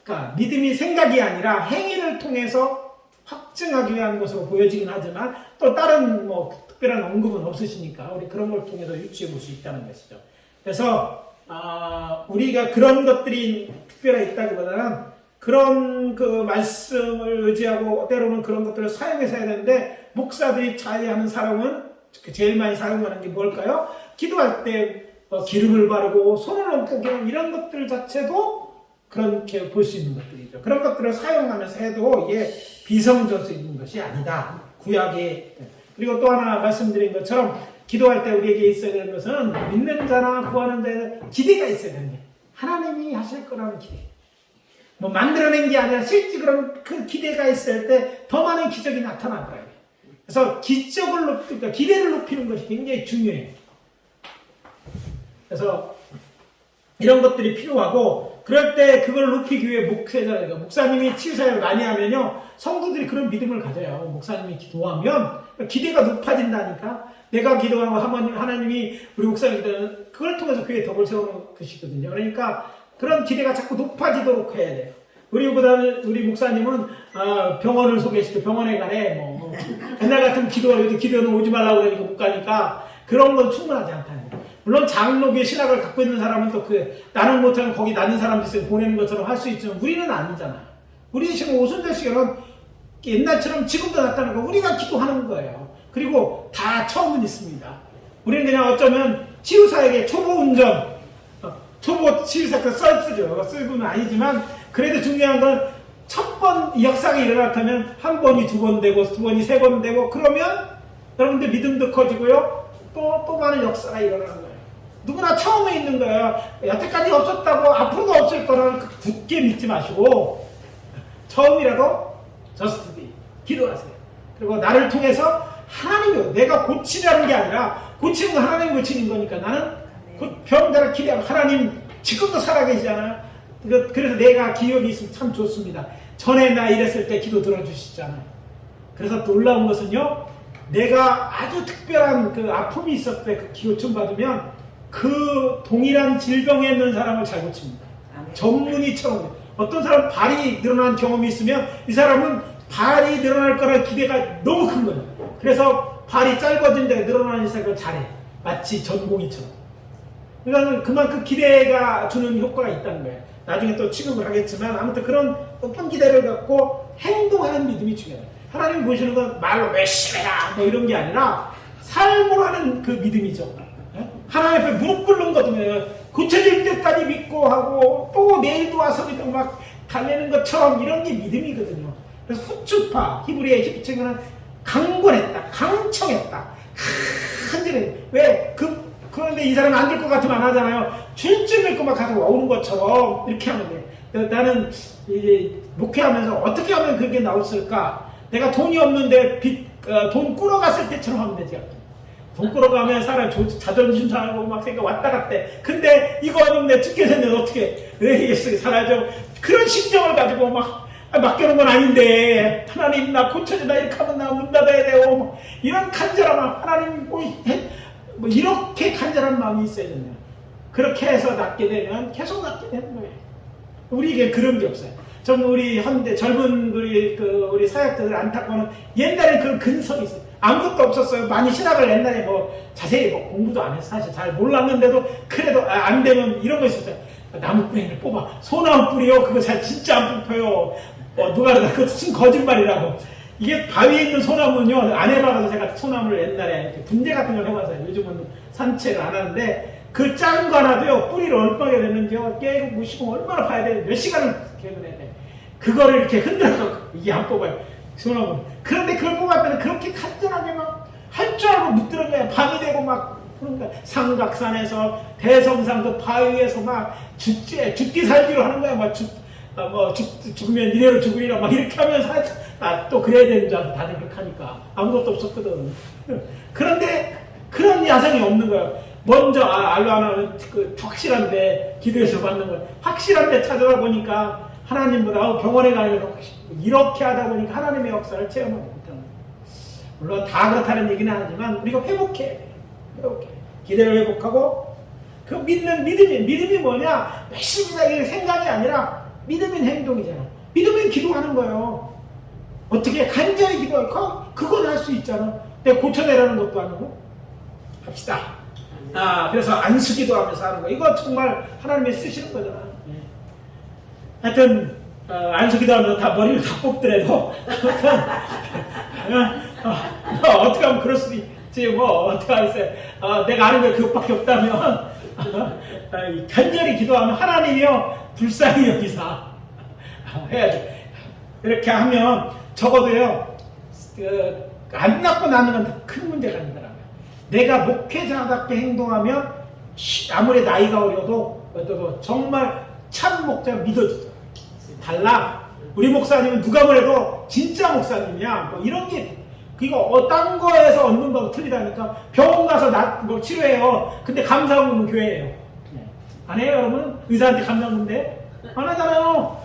그러니까 믿음이 생각이 아니라 행위를 통해서 확증하기 위한 것으로 보여지긴 하지만 또 다른 특별한 언급은 없으시니까 우리 그런 걸 통해서 유추해 볼 수 있다는 것이죠. 그래서 우리가 그런 것들이 특별히 있다기보다는 그런 그 말씀을 의지하고 때로는 그런 것들을 사용해서 해야 되는데 목사들이 자의하는 사람은 제일 많이 사용하는 게 뭘까요? 기도할 때 기름을 바르고 손을 얹고 이런 것들 자체도 그렇게 볼 수 있는 것들이죠. 그런 것들을 사용하면서 해도 이게 비성적인 것이 아니다. 구약에 그리고 또 하나 말씀드린 것처럼 기도할 때 우리에게 있어야 되는 것은 믿는 자나 구하는 자에 기대가 있어야 되는 게 하나님이 하실 거라는 기대. 만들어낸 게 아니라 실제 그런 그 기대가 있을 때 더 많은 기적이 나타날 거예요. 그래서 그러니까 기대를 높이는 것이 굉장히 중요해요. 그래서 이런 것들이 필요하고 그럴 때 그걸 높이기 위해 목사님이 치유사역을 많이 하면요 성도들이 그런 믿음을 가져요. 목사님이 기도하면 기대가 높아진다니까. 내가 기도하고 하나님이 우리 목사님 기도하는 그걸 통해서 그의 덕을 세우는 것이거든요. 그러니까 그런 기대가 자꾸 높아지도록 해야 돼요. 우리 목사님은 병원을 소개시켜 병원에 가래 옛날 같은 기도는 오지 말라고 그러니까 못 가니까 그런 건 충분하지 않다는 거예요. 물론 장로교의 신학을 갖고 있는 사람은 또 나는 못하면 거기 나는 사람들 있으면 보내는 것처럼 할 수 있지만 우리는 아니잖아요. 우리 지금 오순절 시간은 옛날처럼 지금도 나타나는 거 우리가 기도하는 거예요. 그리고 다 처음은 있습니다. 우리는 그냥 어쩌면 치유사에게 초보 운전 초보 치유사가 썰쓰죠. 쓸분은 아니지만 그래도 중요한 건 첫 번 역사가 일어났다면 한 번이 2번 되고 2번이 3번 되고 그러면 여러분들 믿음도 커지고요. 또 많은 역사가 일어나는 거예요. 누구나 처음에 있는 거예요. 여태까지 없었다고 앞으로도 없을 거라는 굳게 믿지 마시고 처음이라도 just be 기도하세요. 그리고 나를 통해서 하나님이 내가 고치라는 게 아니라 고치는 건 하나님 고치는 거니까 나는 병자를 기대하고 하나님 지금도 살아계시잖아요. 그래서 내가 기억이 있으면 참 좋습니다. 전에 나 이랬을 때 기도 들어주시잖아요. 그래서 놀라운 것은요. 내가 아주 특별한 그 아픔이 있었을 때 그 기도좀 받으면 그 동일한 질병에 있는 사람을 잘 고칩니다. 전문의처럼 어떤 사람은 발이 늘어난 경험이 있으면 이 사람은 발이 늘어날 거라는 기대가 너무 큰 거예요. 그래서 발이 짧아진데 늘어나는 생각을 잘해. 마치 전공이처럼. 그러니까 그만큼 기대가 주는 효과가 있다는 거예요. 나중에 또 취급을 하겠지만 아무튼 그런 높은 기대를 갖고 행동하는 믿음이 중요해요. 하나님 보시는 건 말로 열심히 해라 뭐 이런 게 아니라 삶으로 하는 그 믿음이죠. 하나님 앞에 무릎 꿇는 거든요. 고쳐질 때까지 믿고 하고 또 내일도 와서 믿고 막 달래는 것처럼 이런 게 믿음이거든요. 그래서 후추파 히브리의 히브리어는 강권했다, 강청했다, 간절해. 왜 그런데 이 사람은 안 될 것 같으면 안 하잖아요. 줄줄 믿고 막 가서 오는 것처럼 이렇게 하면 돼. 나는 이제 목회하면서 어떻게 하면 그게 나올까? 내가 돈이 없는데 돈 꾸러갔을 때처럼 하면 되지. 돈 끌어가면 사람 자존심 상하고 막 생각 왔다 갔다. 근데 이거 아니면 내가 죽게 되면 어떻게 왜 살아죠? 그런 심정을 가지고 막 맡겨놓은 건 아닌데 하나님 나 고쳐주다 이렇게 하면 나 문 닫아야 되고 뭐 이런 간절함 하나님 뭐 이렇게 간절한 마음이 있어야 된다. 그렇게 해서 낫게 되면 계속 낫게 되는 거예요. 우리에게 그런 게 없어요. 전 우리 현대 젊은 우리 사역자들 안타까워는 옛날에 그런 근성이 있어요. 아무것도 없었어요. 많이 신학을 옛날에 뭐 자세히 뭐 공부도 안 해서 사실 잘 몰랐는데도 그래도 안 되면 이런 거 있었어요. 나무 뿌리를 뽑아. 소나무 뿌리요. 그거 잘 진짜 안 뽑혀요. 누가 그거 친 거짓말이라고. 이게 바위에 있는 소나무는요. 안 해봐서 제가 소나무를 옛날에 분재 같은 걸 해봤어요. 요즘은 산책을 안 하는데 그 작은 거 하나도요. 뿌리를 얼마나 됐는지요. 깨고 무시고 얼마나 봐야 돼. 몇 시간을 계획을 해야 돼. 그거를 이렇게 흔들어서 이게 안 뽑아요. 소나무. 그런데 그걸 뽑았더니 그렇게 간절하게 막 할 줄 알고 묻더란 거야. 밤이 되고 막 그런 거야. 삼각산에서 대성산 그 바위에서 막 죽기 살기로 하는 거야. 막 죽으면 이대로 죽으리라 막 이렇게 하면서 또 그래야 되는 줄 알고 다들 그렇게 하니까 아무것도 없었거든. 그런데 그런 야성이 없는 거야. 먼저 알로하나는 확실한데 기도해서 받는 거야. 확실한데 찾아다 보니까 하나님보다 병원에 가서 이렇게 하다 보니까 하나님의 역사를 체험하고 있다는 거예요. 물론 다 그렇다는 얘기는 아니지만 우리가 회복해. 기대를 회복하고 그 믿음이 뭐냐? 열심히 하는 생각이 아니라 믿음인 행동이잖아. 믿음인 기도하는 거예요. 어떻게 간절히 기도하고 그건 할 수 있잖아. 내가 고쳐내라는 것도 아니고 합시다. 그래서 안수기도 하면서 하는 거. 이거 정말 하나님이 쓰시는 거잖아. 하여튼 안수기도 하면서 다 머리를 다 뽑더라도 어떻게 하면 그럴 수도 있지. 뭐 어떻게 하겠어요. 내가 아는 게 그것밖에 없다면 간절히 기도하면 하나님이요 불쌍히 여기사 해야죠. 이렇게 하면 적어도요 안 낳고 나는 건 큰 문제가 아니더라고요. 내가 목회자답게 행동하면 아무리 나이가 어려도 정말 참 목자 믿어주죠. 달라. 우리 목사님은 누가 뭐래도 진짜 목사님이야. 뭐 이런 게 그거 딴 거에서 얻는 거하고 틀리다니까. 병원 가서 뭐 치료해요. 근데 감사원은 교회예요. 안 해요, 여러분? 의사한테 감사원인데 안 하잖아요.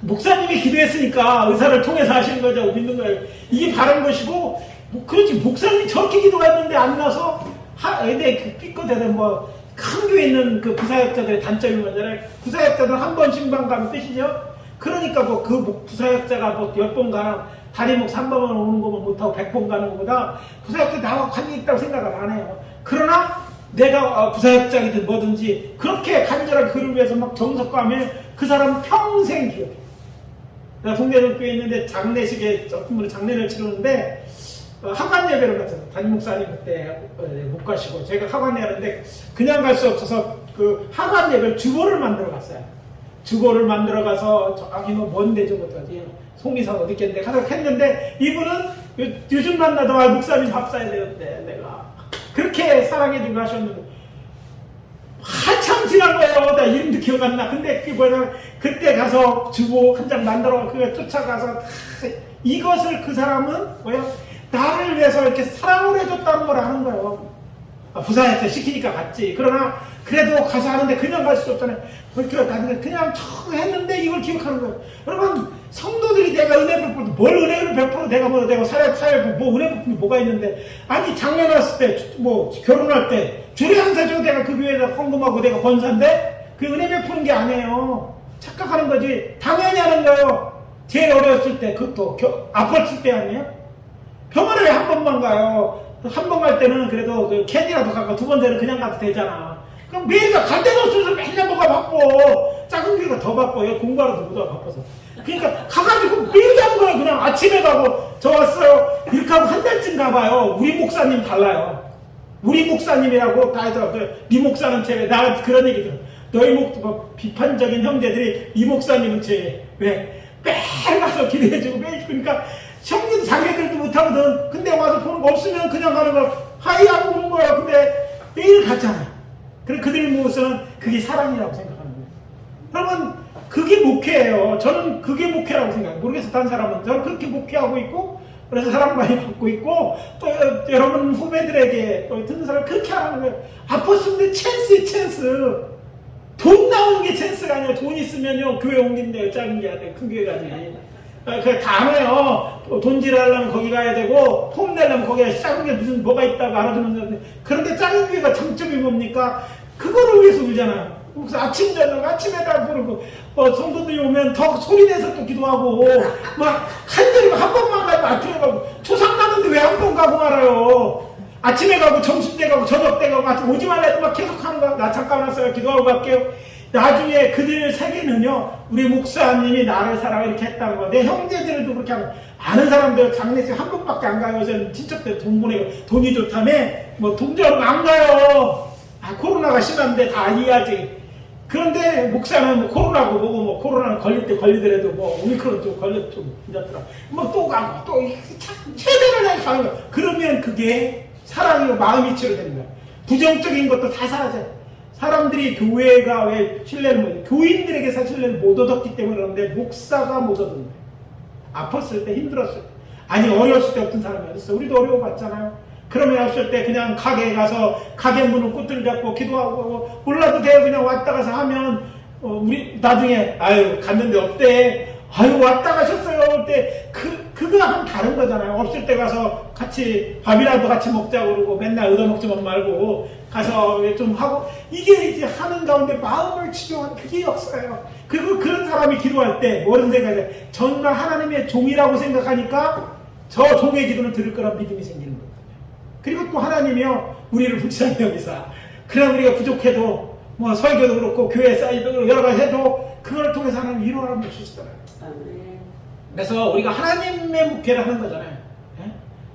목사님이 기도했으니까 의사를 통해서 하시는 거죠. 믿는 거예요. 이게 바른 것이고, 그렇지. 목사님이 저렇게 기도했는데 안 나서, 근데 삐끗해서 큰 교회에 있는 그 부사역자들의 단점이 뭐잖아요. 부사역자들 한 번 신방 가면 끝이죠. 그러니까 그 부사역자가 10번 가나, 다리목 3번만 오는 거만 못하고 100번 가는 것보다 부사역자 나와 관계 있다고 생각을 안 해요. 그러나 내가 부사역자이든 뭐든지 그렇게 간절하게 그를 위해서 막 정석화하면 그 사람은 평생 기억해. 내가 동대전교에 있는데 장례식에 어떤 분이 장례를 치르는데 하관 예배를 갔어요. 담임 목사님 그때 못 가시고 제가 하관 예배인데 그냥 갈 수 없어서 그 하관 예배를 주보를 만들어 갔어요. 주보를 만들어 가서 저기 먼 데죠, 어디 송리산 어디 있겠는데 가서 했는데 이분은 요즘 만나도 목사님 밥 사야 되는데 내가 그렇게 사랑해주고 하셨는데 한참 지난 거예요. 나 이름도 기억 안 나. 근데 그게 뭐냐면 그때 가서 주보 한 장 만들어 그걸 쫓아가서 이것을 그 사람은 나를 위해서 이렇게 사랑을 해줬다는 걸 아는 거예요. 부사한테 시키니까 갔지. 그러나 그래도 가서 하는데 그냥 갈 수 없잖아요. 그냥 했는데 이걸 기억하는 거예요. 여러분 성도들이 내가 은혜 베풀고 뭘 은혜를 베풀어 내가 사회 뭐 은혜 베풀이 뭐가 있는데 아니 장례 났을 때 결혼할 때 주례 한사 줘 내가 그 교회에다 헌금하고 내가 권사인데 그 은혜 베푸는 게 아니에요. 착각하는 거지. 당연히 하는 거예요. 제일 어렸을 때, 그것도 아팠을 때 아니에요? 병원에 왜 한 번만 가요? 한 번 갈 때는 그래도 그 캔이라도 가고 두 번째는 그냥 가도 되잖아. 그럼 매일 갈 데도 없어서 맨날 뭐가 바빠. 작은 교회가 더 바빠요. 공부하러 보다 바빠서. 그러니까 가가지고 매일 가는 거예요. 그냥 아침에 가고 저 왔어요. 이렇게 하고 한 달쯤 가봐요. 우리 목사님 달라요. 우리 목사님이라고 다 하더라고요. 네 목사는 쟤. 나 그런 얘기 들어. 너희 뭐 비판적인 형제들이 이 목사님은 쟤. 왜? 매일 가서 기도해주고 매일 그러니까 형제도 자기들도 못하거든. 근데 와서 보는 거 없으면 그냥 가는 거 하이하고 오는 거야. 근데 매일 갔잖아. 그래 그들 모습은 그게 사랑이라고 생각하는 거예요. 그러면 그게 목회예요. 저는 그게 목회라고 생각해요. 모르겠어 다른 사람은. 저는 그렇게 목회하고 있고 그래서 사랑 많이 받고 있고 또 여러분 후배들에게 또 듣는 사람 그렇게 하라는 거예요. 아팠으면 찬스. 돈 나오는 게 찬스가 아니라 돈 있으면요 교회 옮긴대요. 작은 게 아니라 큰 교회 가지. 그래 다 해요. 돈질 하려면 거기 가야 되고 폼 내려면 거기에 작은 게 무슨 뭐가 있다고 알아주는 그런데 작은 교회가 장점이 뭡니까? 그거를 위해서 울잖아요. 그래서 아침 저녁 아침에다 부르고 성도들이 오면 더 소리내서 또 기도하고 막 한절이 한 번만 가도 아침에 가고 초상 나는데 왜 한 번 가고 말아요. 아침에 가고 점심 때 가고 저녁 때 가고 아침 오지 말래도 막 계속 하는 거야. 나 잠깐 왔어요. 기도하고 갈게요. 나중에 그들 세계는요 우리 목사님이 나를 사랑을 이렇게 했다는 거. 내 형제들도 그렇게 하는 아는 사람들 장례식 한 번밖에 안 가요. 요새는 친척들 돈 보내고 돈이 좋다며 뭐 동전 안 가요. 코로나가 심한데 다 이해하지. 그런데 목사는 뭐 코로나고 뭐고 뭐 코로나는 걸릴 때 걸리더라도 뭐 오미크론 좀 걸려 좀 괜찮더라. 뭐 또 가고 또 최선을 가는 거야. 그러면 그게 사랑이고 마음이 치료되는 거야. 부정적인 것도 다 사라져요. 사람들이 교회가 왜 신뢰를 못, 교인들에게서 신뢰를 못 얻었기 때문에 그런데 목사가 못 얻은 거예요. 아팠을 때 힘들었을 때. 아니 어려웠을 때 어떤 사람이 어딨어. 우리도 어려워봤잖아요. 그러면 없을 때 그냥 가게에 가서 가게 문을 꽃들 잡고 기도하고 몰라도 돼요. 그냥 왔다 가서 하면 우리 나중에 아유 갔는데 없대. 아유 왔다 가셨어요. 그때 그거랑 다른 거잖아요. 없을 때 가서 같이 밥이라도 같이 먹자고 그러고 맨날 얻어먹지만 말고 가서 좀 하고 이게 이제 하는 가운데 마음을 치료한 그게 역사예요. 그리고 그런 사람이 기도할 때 뭐는 생각해? 정말 하나님의 종이라고 생각하니까 저 종의 기도를 들을 거란 믿음이 생기는 거예요. 그리고 또 하나님이요 우리를 불쌍히 여기사 그냥 우리가 부족해도 뭐 설교도 그렇고 교회 사이드도 여러 가지 해도 그걸 통해서 하나님 위로를 주시더라고요. 그래서 우리가 하나님의 목회를 하는 거잖아요. 예?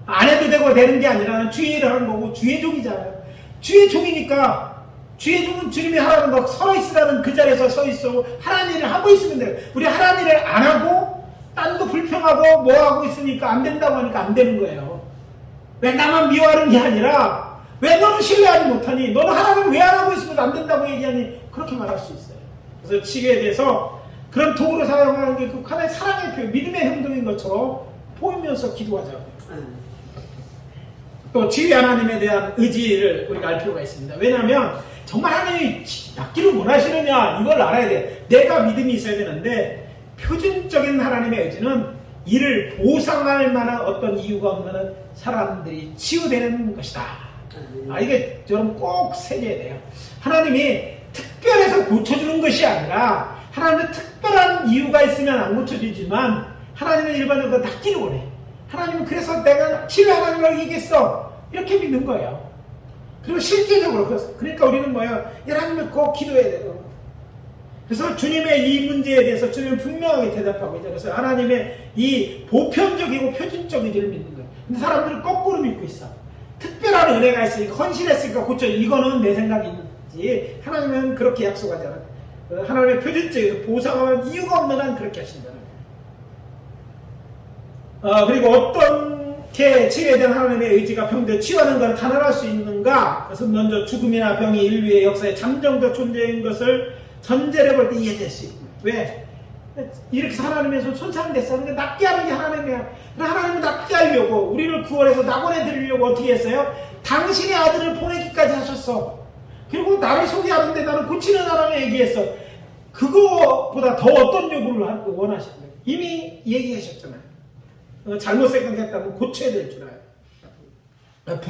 안 해도 되고 되는 게 아니라 주의 일을 하는 거고 주의 종이잖아요. 주의 종이니까 주의 종은 주님이 하라는 거 서있으라는 그 자리에서 서있어 하나님 일을 하고 있으면 돼요. 우리 하나님 일을 안 하고 딴 거 불평하고 뭐 하고 있으니까 안 된다고 하니까 안 되는 거예요. 왜 나만 미워하는 게 아니라 왜 너는 신뢰하지 못하니? 너는 하나님 왜 안 하고 있으면 안 된다고 얘기하니? 그렇게 말할 수 있어요. 그래서 치유에 대해서 그런 도구를 사용하는 게 그 하나의 사랑의 표현, 믿음의 행동인 것처럼 보이면서 기도하자고요. 또 지휘 하나님에 대한 의지를 우리가 알 필요가 있습니다. 왜냐하면 정말 하나님이 낫기를 원하시느냐 이걸 알아야 돼. 내가 믿음이 있어야 되는데 표준적인 하나님의 의지는 이를 보상할 만한 어떤 이유가 없는 사람들이 치유되는 것이다. 이게 여러분 꼭 새겨야 돼요. 하나님이 특별해서 고쳐주는 것이 아니라 하나님은 특별한 이유가 있으면 안 고쳐주지만 하나님은 일반적으로 낫기를 원해. 하나님은 그래서 내가 치료 하나님을 이기겠어 이렇게 믿는 거예요. 그리고 실제적으로 그러니까 우리는 뭐예요? 하나님을 꼭 기도해야 돼요. 그래서 주님의 이 문제에 대해서 주님은 분명하게 대답하고 있죠. 그래서 하나님의 이 보편적이고 표준적 의지를 믿는 거예요. 근데 사람들은 거꾸로 믿고 있어. 특별한 은혜가 있으니까 헌신했으니까 고쳐. 이거는 내 생각이지 하나님은 그렇게 약속하지 않아요. 하나님의 표준적이고 보상하는 이유가 없는 한 그렇게 하신다는 거예요. 그리고 어떻게 치유에 대한 하나님의 의지가 평소에 치유하는 것을 단언할 수 있는가? 그것은 먼저 죽음이나 병이 인류의 역사에 잠정적 존재인 것을 전제를 볼 때 이해될 수 있습니다. 왜? 이렇게 하나님에서 손상됐어. 근데 낫게 하는 게 하나님이야. 하나님은 낫게 하려고 우리를 구원해서 낙원에 드리려고 어떻게 했어요? 당신의 아들을 보내기까지 하셨어. 그리고 나를 소개하는데 나는 고치는 사람을 얘기했어. 그거보다 더 어떤 요구를 원하시는 거예요? 이미 얘기하셨잖아요. 잘못 생각했다면 고쳐야 될 줄 알아요.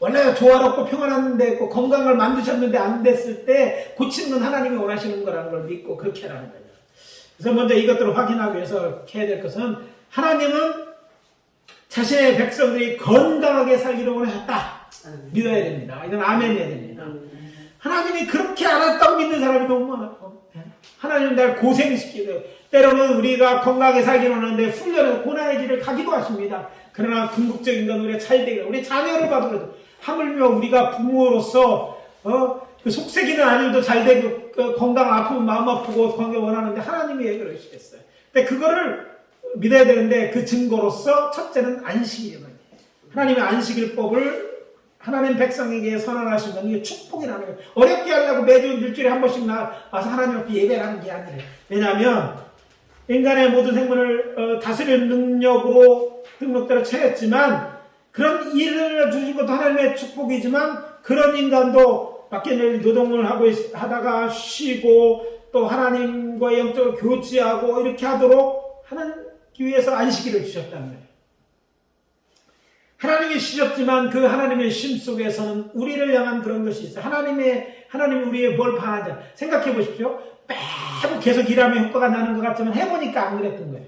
원래 조화롭고 평안한데 건강을 만드셨는데 안 됐을 때 고치는 건 하나님이 원하시는 거라는 걸 믿고 그렇게 하라는 거예요. 그래서 먼저 이것들을 확인하기 위해서 해야 될 것은 하나님은 자신의 백성들이 건강하게 살기를 원하셨다. 믿어야 됩니다. 이건 아멘해야 됩니다. 하나님이 그렇게 알았다고 믿는 사람이 너무 많아요. 하나님은 날 고생시키고 때로는 우리가 건강하게 살기를 원하는데 훈련을 고난의 길을 가기도 하십니다. 그러나 궁극적인 건 우리가 잘 되기를 우리 자녀를 봐도 하물며 우리가 부모로서 그 속색이는 아들도 잘 되고 건강 아프면 마음 아프고 건강 원하는데 하나님이 왜 그러시겠어요? 근데 그거를 믿어야 되는데 그 증거로서 첫째는 안식이에요. 하나님의 안식일법을 하나님 백성에게 선언하신 건 이게 축복이라는 거예요. 어렵게 하려고 매주 일주일에 한 번씩 와서 하나님 앞에 예배를 하는 게 아니에요. 왜냐하면 인간의 모든 생물을 다스리는 능력으로 등록대로 채웠지만 그런 일을 주신 것도 하나님의 축복이지만 그런 인간도 밖에 노동을 하다가 쉬고 또 하나님과 영적으로 교제하고 이렇게 하도록 하기 위해서 안식일을 주셨다는 거예요. 하나님이 주셨지만 그 하나님의 심 속에서는 우리를 향한 그런 것이 있어요. 하나님이 우리의 뭘 바라는지 생각해 보십시오. 매번 계속 일하면 효과가 나는 것 같지만 해보니까 안 그랬던 거예요.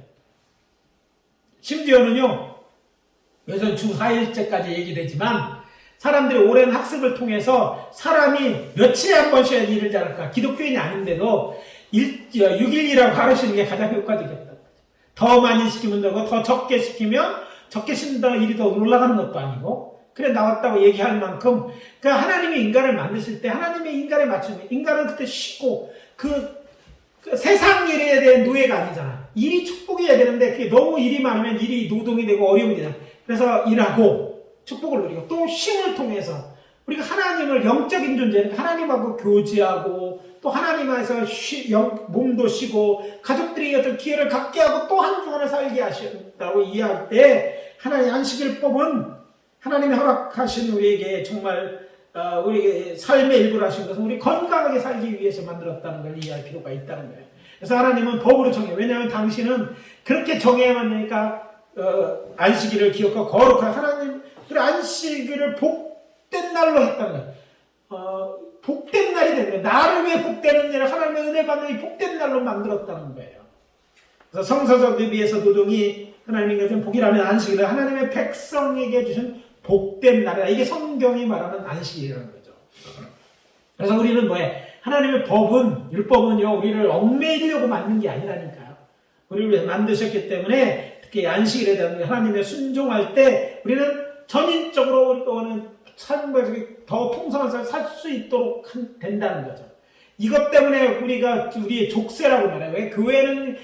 심지어는요, 요즘 주 4일째까지 얘기되지만 사람들이 오랜 학습을 통해서 사람이 며칠에 한 번씩 일을 잘할까? 기독교인이 아닌데도 6일이라고 가르치는 게 가장 효과적이었다. 더 많이 시키면 되고 더 적게 시키면 적게 쉰다고 일이 더 올라가는 것도 아니고 그래 나왔다고 얘기할 만큼 그 하나님이 인간을 만드실 때 하나님의 인간에 맞추면 인간은 그때 쉬고 그 세상 일에 대한 노예가 아니잖아. 일이 축복이어야 되는데 그게 너무 일이 많으면 일이 노동이 되고 어려움이 되잖아. 그래서 일하고 축복을 누리고 또 쉼을 통해서 우리가 하나님을 영적인 존재니까 하나님하고 교제하고 또 하나님 안에서 몸도 쉬고 가족들이 어떤 기회를 갖게 하고 또 한 주간을 살게 하신다고 이해할 때 하나님의 안식일법은 하나님이 허락하신 우리에게 정말 우리에게 삶의 일부를 하신 것은 우리 건강하게 살기 위해서 만들었다는 걸 이해할 필요가 있다는 거예요. 그래서 하나님은 법으로 정해요. 왜냐하면 당신은 그렇게 정해야만 되니까 안식일을 기억하고 거룩한 하나님 그 안식일을 복된 날로 했다는 거예요. 복된 날이 되는 거예요. 나를 위해 복되는 일을 하나님의 은혜 받는 이 복된 날로 만들었다는 거예요. 그래서 성서적 의미에서 노동이 하나님의 것은 복이라면 안식일은 하나님의 백성에게 주신 복된 날이다. 이게 성경이 말하는 안식일이라는 거죠. 그래서 우리는 뭐해? 하나님의 법은, 율법은요, 우리를 얽매이려고 만든 게 아니라니까요. 우리를 위해서 만드셨기 때문에 특히 안식일에 대한 하나님의 순종할 때 우리는 전인적으로 우리는 삶을 더 풍성한 삶을 살 수 있도록 된다는 거죠. 이것 때문에 우리가 우리의 족쇄라고 말해요. 왜 교회는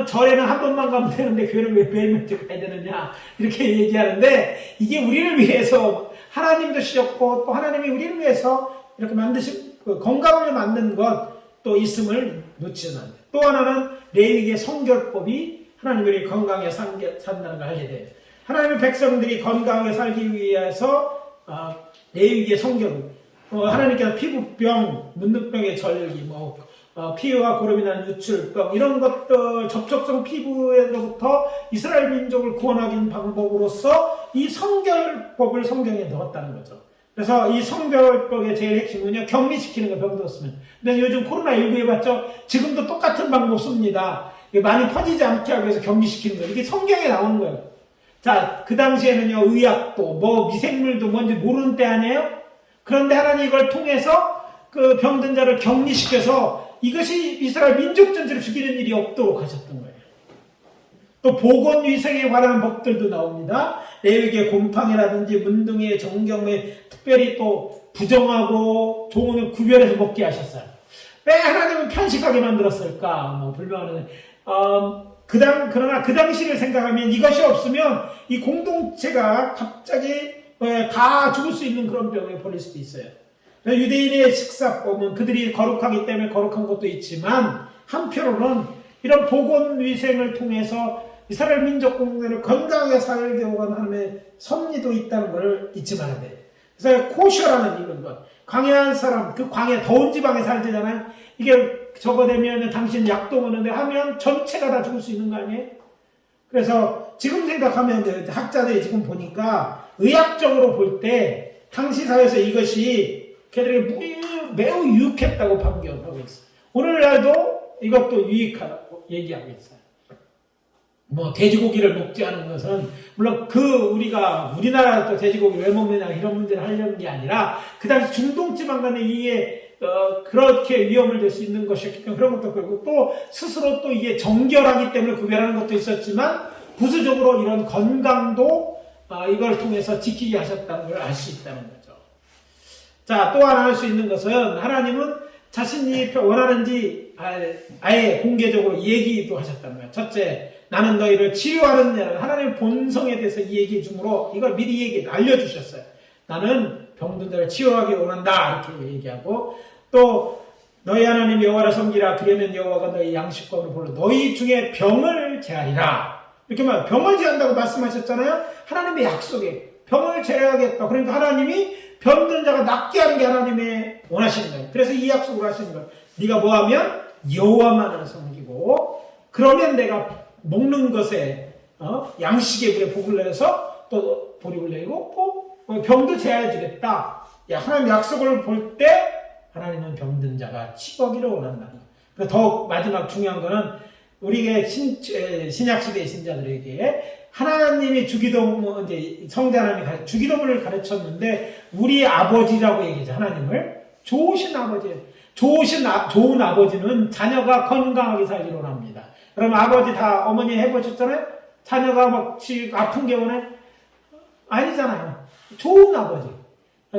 절에는 한 번만 가면 되는데 교회는 왜 매일매일 가야 되느냐 이렇게 얘기하는데 이게 우리를 위해서 하나님도 주셨고 또 하나님이 우리를 위해서 이렇게 만드신 건강을 만든 것도 있음을 놓치지 않아요. 또 하나는 레위기의 성결법이 하나님이 건강하게 산다는 걸 알게 돼요. 하나님의 백성들이 건강하게 살기 위해서 레위기의 성결 하나님께서 피부병, 문득병의 절기, 피부와 고름이 나는 유출병 이런 것들 접촉성 피부에로부터 이스라엘 민족을 구원하기 방법으로서 이 성결법을 성경에 넣었다는 거죠. 그래서 이 성결법의 제일 핵심은요 격리시키는 거 병도 없으면. 근데 요즘 코로나19 해봤죠? 지금도 똑같은 방법 씁니다. 많이 퍼지지 않게 하기 위해서 격리시키는 거예요. 이게 성경에 나오는 거예요. 자, 그 당시에는요 의학도 미생물도 뭔지 모르는 때 아니에요? 그런데 하나님 이걸 통해서 그 병든 자를 격리시켜서 이것이 이스라엘 민족 전체를 죽이는 일이 없도록 하셨던 거예요. 또 보건위생에 관한 법들도 나옵니다. 레위기의 곰팡이라든지 문둥이의 정경에 특별히 또 부정하고 좋은 구별해서 먹게 하셨어요. 왜 하나님은 편식하게 만들었을까? 불명하는 그러나 그 당시를 생각하면 이것이 없으면 이 공동체가 갑자기 다 죽을 수 있는 그런 병에 걸릴 수도 있어요. 유대인의 식사법은 그들이 거룩하기 때문에 거룩한 것도 있지만 한편으로는 이런 보건위생을 통해서 이스라엘 민족 공동체를 건강하게 살게 하는 섭리도 있다는 것을 잊지 말아야 돼요. 그래서 코셔라는 이런 것, 광야한 사람, 그 광야 더운 지방에 살잖아요. 이게 저거 되면 당신 약도 먹는데 하면 전체가 다 죽을 수 있는 거 아니에요? 그래서 지금 생각하면 학자들이 지금 보니까 의학적으로 볼 때 당시 사회에서 이것이 걔들에게 매우 유익했다고 판결하고 있어요. 오늘날도 이것도 유익하다고 얘기하고 있어요. 뭐 돼지고기를 먹지 않은 것은 물론 우리가 우리나라 또 돼지고기 왜 먹느냐 이런 문제를 하려는 게 아니라 그 당시 중동 지방 간에 이게 그렇게 위험을 줄 수 있는 것이었기 때문에 그런 것도 그렇고 또 스스로 또 이게 정결하기 때문에 구별하는 것도 있었지만 부수적으로 이런 건강도 이걸 통해서 지키게 하셨다는 걸 알 수 있다는 거죠. 자, 또 하나 할 수 있는 것은 하나님은 자신이 원하는지 아예 공개적으로 얘기도 하셨다는 거예요. 첫째, 나는 너희를 치유하는 자는 하나님의 본성에 대해서 얘기해 주므로 이걸 미리 알려주셨어요. 나는 병든 자를 치유하기 원한다 이렇게 얘기하고 또 너희 하나님 여호와를 섬기라 그러면 여호와가 너희 양식권으로 불러 너희 중에 병을 제하리라 이렇게 말 병을 제한다고 말씀하셨잖아요. 하나님의 약속에 병을 제하겠다. 그러니까 하나님이 병든 자가 낫게 하는 게 하나님의 원하시는 거예요. 그래서 이 약속을 하시는 거예요. 네가 뭐하면 여호와만을 섬기고 그러면 내가 먹는 것에 양식의 불에 복을 내서 또 보리를 내고 또 병도 제하여 주겠다. 하나님 약속을 볼 때 하나님은 병든 자가 치유하기를 원한다는 거예요. 그래서 더 마지막 중요한 거는 우리에게 신약시대의 신자들에게 하나님이 주기도문 이제 성자 하나님이 주기도문을 가르쳤는데 우리 아버지라고 얘기하죠. 하나님을 좋으신 아버지, 좋은 아버지는 자녀가 건강하게 살기를 원합니다. 그럼 아버지 다 어머니 해보셨잖아요? 자녀가 막 아픈 게 원해? 아니잖아요. 좋은 아버지.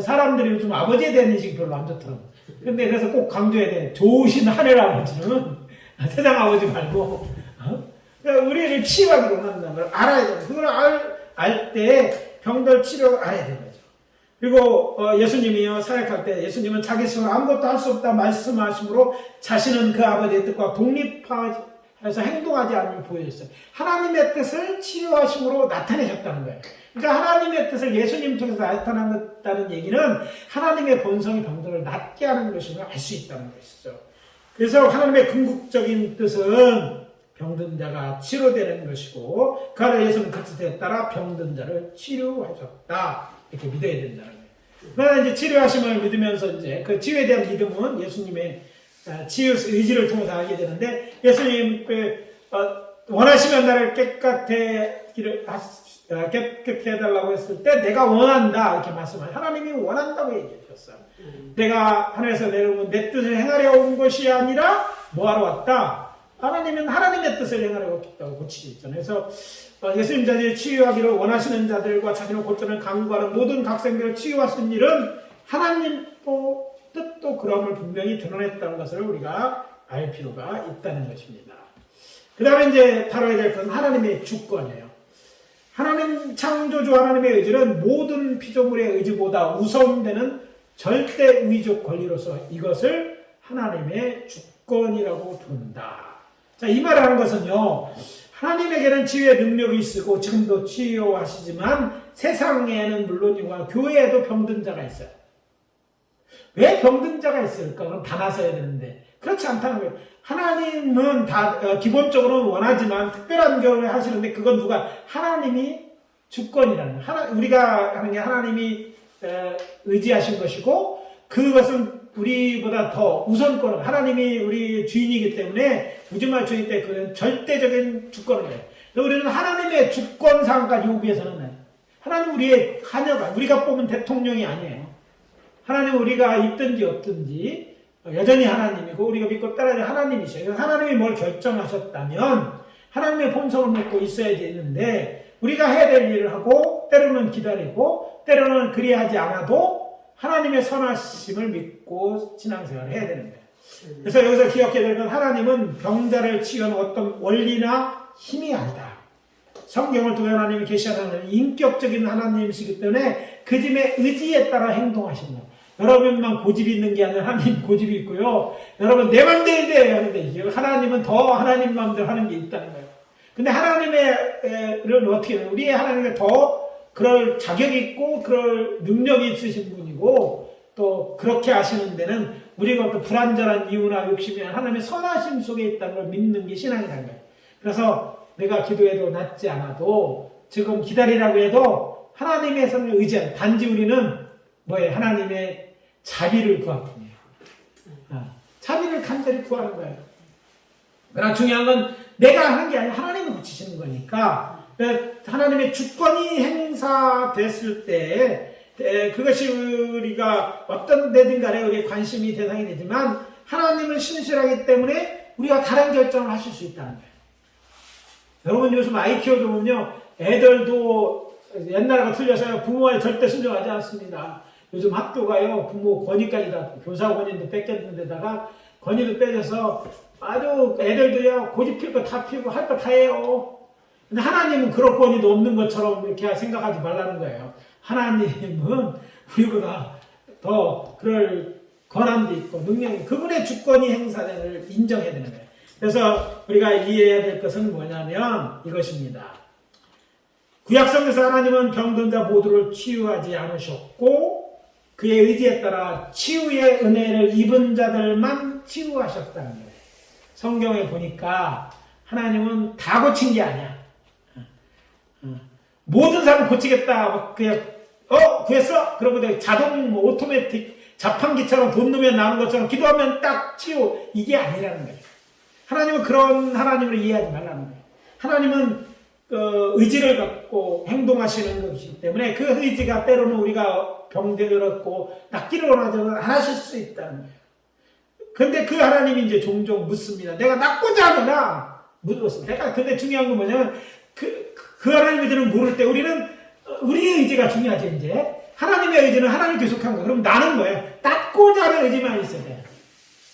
사람들이 요즘 아버지에 대한 인식이 별로 안 좋더라고요. 근데 그래서 꼭 강조해야 돼. 좋으신 하늘 아버지는 세상 아버지 말고 그러니까 우리를 치유하기로 원한다는 걸 알아야 돼요. 그걸 알 때 병들 치료를 알아야 되는 거죠. 그리고 예수님이요 사역할 때 예수님은 자기 스스로 아무것도 할 수 없다 말씀하심으로 자신은 그 아버지의 뜻과 독립해서 행동하지 않음을 보여줬어요. 하나님의 뜻을 치유하심으로 나타내셨다는 거예요. 그러니까 하나님의 뜻을 예수님 통해서 나타났다는 얘기는 하나님의 본성이 병들을 낫게 하는 것임을 알 수 있다는 것이죠. 그래서 하나님의 궁극적인 뜻은 병든 자가 치료되는 것이고 그 안에 예수는 그 뜻에 따라 병든 자를 치료하셨다. 이렇게 믿어야 된다는 거예요. 그러나 이제 치료하심을 믿으면서 이제 그 치유에 대한 믿음은 예수님의 치유 의지를 통해서 알게 되는데 예수님 원하시면 나를 깨끗게 해달라고 했을 때 내가 원한다 이렇게 말씀하셨어요. 하나님이 원한다고 얘기하셨어요. 내가 하늘에서 내려온 내 뜻을 행하려 온 것이 아니라 뭐하러 왔다? 하나님은 하나님의 뜻을 행하려고 왔다고 고치고 있잖아요. 그래서 예수님 자신이 치유하기를 원하시는 자들과 자신의 고점을 강구하는 모든 각생들을 치유하신 일은 하나님 뜻도 그럼을 분명히 드러냈다는 것을 우리가 알 필요가 있다는 것입니다. 그 다음에 이제 다뤄야 될 것은 하나님의 주권이에요. 하나님 창조주 하나님의 의지는 모든 피조물의 의지보다 우선되는 절대의적 권리로서 이것을 하나님의 주권이라고 부른다. 자, 이 말을 하는 것은요, 하나님에게는 치유의 능력이 있고 지금도 치유하시지만 세상에는 물론이고 교회에도 병든 자가 있어요. 왜 병든 자가 있을까? 그럼 다 나서야 되는데 그렇지 않다는 거예요. 하나님은 다 기본적으로는 원하지만 특별한 경우에 하시는데 그건 누가? 하나님이 주권이라는 거예요. 우리가 하는 게 하나님이 의지하신 것이고 그것은 우리보다 더 우선권을 하나님이 우리 주인이기 때문에 우주말 주인 때 그는 절대적인 주권을 해요. 우리는 하나님의 주권상까지 요구해서는 하나님 우리의 자녀가 우리가 뽑은 대통령이 아니에요. 하나님 우리가 있든지 없든지 여전히 하나님이고 우리가 믿고 따라야 하나님이셔요. 하나님이 뭘 결정하셨다면 하나님의 본성을 먹고 있어야 되는데 우리가 해야 될 일을 하고 때로는 기다리고 때로는 그리하지 않아도 하나님의 선하심을 믿고 신앙생활을 해야 되는 거예요. 그래서 여기서 기억해야 될 건 하나님은 병자를 치유하는 어떤 원리나 힘이 아니다. 성경을 통해 하나님이 계시하는 인격적인 하나님이시기 때문에 그 짐의 의지에 따라 행동하시는 거예요. 여러분만 고집이 있는 게 아니라 하나님 고집이 있고요. 여러분 내 맘대로 돼야 하는데 하나님은 더 하나님 마음대로 하는 게 있다는 거예요. 근데 하나님을 어떻게 해요? 우리의 하나님은 더 그럴 자격이 있고 그럴 능력이 있으신 분이고 또 그렇게 하시는 데는 우리가 어떤 불완전한 이유나 욕심이 아니라 하나님의 선하심 속에 있다는 걸 믿는 게 신앙이라는 거예요. 그래서 내가 기도해도 낫지 않아도 지금 기다리라고 해도 하나님의 선을 의지하는 단지 우리는 뭐예요? 하나님의 자비를 구할 뿐이에요. 자비를 간절히 구하는 거예요. 그러나 중요한 건 내가 하는 게 아니라 하나님이 고치시는 거니까 하나님의 주권이 행사됐을 때 그것이 우리가 어떤 데든 간에 우리의 관심이 대상이 되지만 하나님은 신실하기 때문에 우리가 다른 결정을 하실 수 있다는 거예요. 여러분 요즘 아이 키워보면요 애들도 옛날과 틀려서요 부모에 절대 순종하지 않습니다. 요즘 학교가요 부모 권위까지 다 교사 권위도 뺏겼는 데다가 권위도 빼져서 아주 애들도요 고집 필 거 다 피우고 할 거 다 해요. 근데 하나님은 그런 권위도 없는 것처럼 이렇게 생각하지 말라는 거예요. 하나님은 우리보다 더 그럴 권한도 있고 능력이 그분의 주권이 행사를 인정해야 되는 거예요. 그래서 우리가 이해해야 될 것은 뭐냐면 이것입니다. 구약성에서 하나님은 병든 자 모두를 치유하지 않으셨고 그의 의지에 따라 치유의 은혜를 입은 자들만 치유하셨다는 거예요. 성경에 보니까 하나님은 다 고친 게 아니야. 모든 사람 고치겠다. 그냥 구했어? 그러고 자동 오토매틱 자판기처럼 돈 넣으면 나오는 것처럼 기도하면 딱 치유. 이게 아니라는 거예요. 하나님은 그런 하나님을 이해하지 말라는 거예요. 하나님은 의지를 갖고 행동하시는 것이기 때문에 그 의지가 때로는 우리가 병들었고 낫기를 원하지만 안 하실 수 있다는 거예요. 근데 그 하나님이 이제 종종 묻습니다. 내가 낫고자 하느냐? 묻었습니다. 근데 중요한 건 뭐냐면 그 하나님의 의지는 모를 때 우리는 우리의 의지가 중요하지 이제. 하나님의 의지는 하나님 계속한 거예요. 그럼 나는 뭐예요? 낫고자 하는 의지만 있어야 돼요.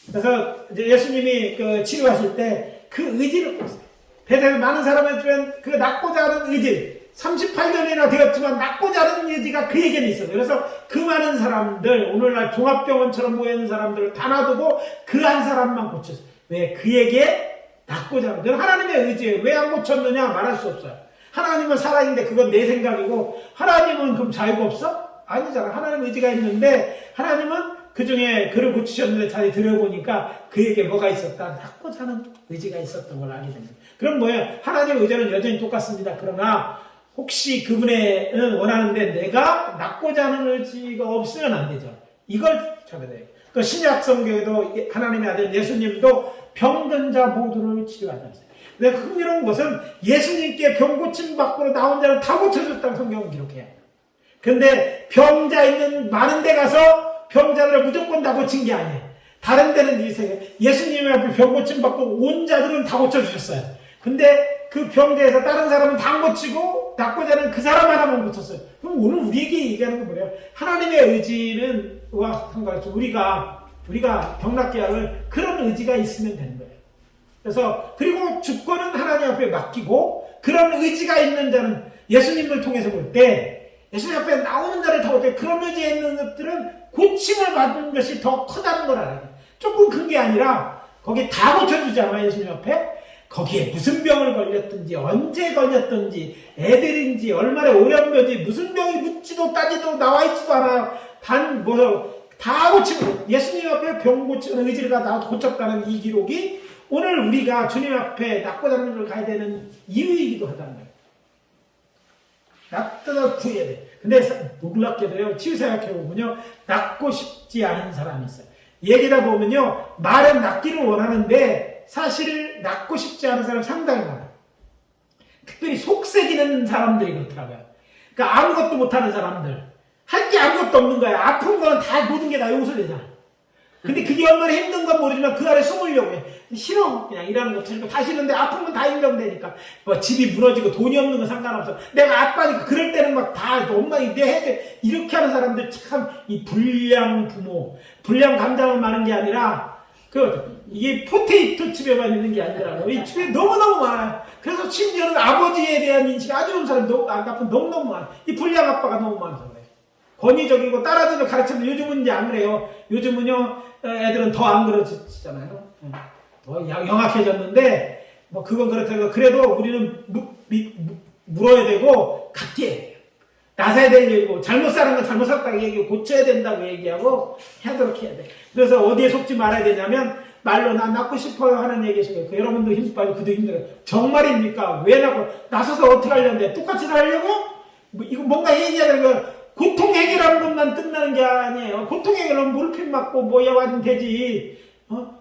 그래서 이제 예수님이 치료하실 때 그 의지를 보세요. 배달에 많은 사람한테 그 낫고자 하는 의지 38년이나 되었지만 낫고자 하는 의지가 그에게는 있어요. 그래서 그 많은 사람들 오늘날 종합병원처럼 모여있는 사람들을 다 놔두고 그 한 사람만 고쳤어요. 왜? 그에게 낫고자 하는 그건 하나님의 의지예요. 왜 안 고쳤느냐 말할 수 없어요. 하나님은 살아있는데 그건 내 생각이고 하나님은 그럼 자유가 없어? 아니잖아. 하나님 의지가 있는데 하나님은 그 중에 그를 고치셨는데 자세히 들어보니까 그에게 뭐가 있었다? 낫고자 하는 의지가 있었던 걸 알게 됩니다. 그럼 뭐예요? 하나님의 의지는 여전히 똑같습니다. 그러나 혹시 그분의 원하는데 내가 낫고자 하는 의지가 없으면 안 되죠. 이걸 찾아야 돼요. 또 신약 성경에도 하나님의 아들 예수님도 병든 자 모두를 치료하지 않았어요. 근데 흥미로운 것은 예수님께 병 고침 받고 나온 자는 다 고쳐줬다고 성경은 기록해요. 근데 병자 있는 많은 데 가서 병자들을 무조건 다 고친 게 아니에요. 다른 데는 예수님 앞에 병 고침 받고 온 자들은 다 고쳐주셨어요. 근데 그 병자에서 다른 사람은 다 안 고치고 낫고자 하는 그 사람 하나만 고쳤어요. 그럼 오늘 우리에게 얘기하는 건 뭐예요? 하나님의 의지는 상관없이 우리가 병 낫게 하는 그런 의지가 있으면 되는 거예요. 그래서 그리고 주권은 하나님 앞에 맡기고 그런 의지가 있는 자는 예수님을 통해서 볼 때 예수님 앞에 나오는 자를 다 볼 때 그런 의지에 있는 것들은 고침을 받는 것이 더 크다는 걸 알아야 돼요. 조금 큰 게 아니라 거기 다 고쳐주잖아요. 예수님 앞에. 거기에 무슨 병을 걸렸든지 언제 걸렸든지 애들인지 얼마나 오랜만인지 무슨 병이 묻지도 따지도 나와있지도 않아요. 다 고치고 예수님 앞에 병 고치는 의지가 다 고쳤다는 이 기록이 오늘 우리가 주님 앞에 낫고자 하는 걸 가야 되는 이유이기도 하다는 거예요. 낫다 구해야 돼. 근데 놀랍게도요, 치유 생각해보면요, 낫고 싶지 않은 사람이 있어요. 얘기다 보면요, 말은 낫기를 원하는데 사실 낫고 싶지 않은 사람이 상당히 많아요. 특별히 속색이는 사람들이 그렇더라고요. 그러니까 아무것도 못하는 사람들. 할 게 아무것도 없는 거야. 아픈 거는 다 모든 게 다 용서되잖아. 근데 그게 얼마나 힘든 건 모르지만 그 안에 숨으려고 해. 싫어. 그냥 일하는 거 틀리고 다 싫은데 아픈 건 다 인정되니까. 뭐 집이 무너지고 돈이 없는 건 상관없어. 내가 아빠니까 그럴 때는 막 다 엄마 내 해줘. 이렇게 하는 사람들 참 이 불량 부모. 불량 감정은 많은 게 아니라 이게 포테이토 칩에만 있는 게 아니더라고요. 이 칩에 너무너무 많아요. 그래서 심지어는 아버지에 대한 인식이 아주 좋은 사람이 너무너무 많아요. 이 불량 아빠가 너무 많아서 그래요. 권위적이고 따라주는 가르치는데 요즘은 이제 안 그래요. 요즘은요, 애들은 더 안 그러지잖아요. 더 영악해졌는데, 뭐 그건 그렇다고 그래도 우리는 물어야 되고, 같이 해야 돼요. 나서야 될 얘기고, 잘못 사는 건 잘못 샀다고 얘기하고, 고쳐야 된다고 얘기하고, 하도록 해야 돼. 그래서 어디에 속지 말아야 되냐면, 말로 나 낫고 싶어요 하는 얘기시고요. 여러분도 힘 빠지고 그도 힘들어요. 정말입니까? 왜 나서서 어떻게 하려는데? 똑같이 살려고? 이거 뭔가 얘기해야 되는 거 고통 해결하는 것만 끝나는 게 아니에요. 고통 해결하면 몰핀 맞고 뭐야 하면 되지.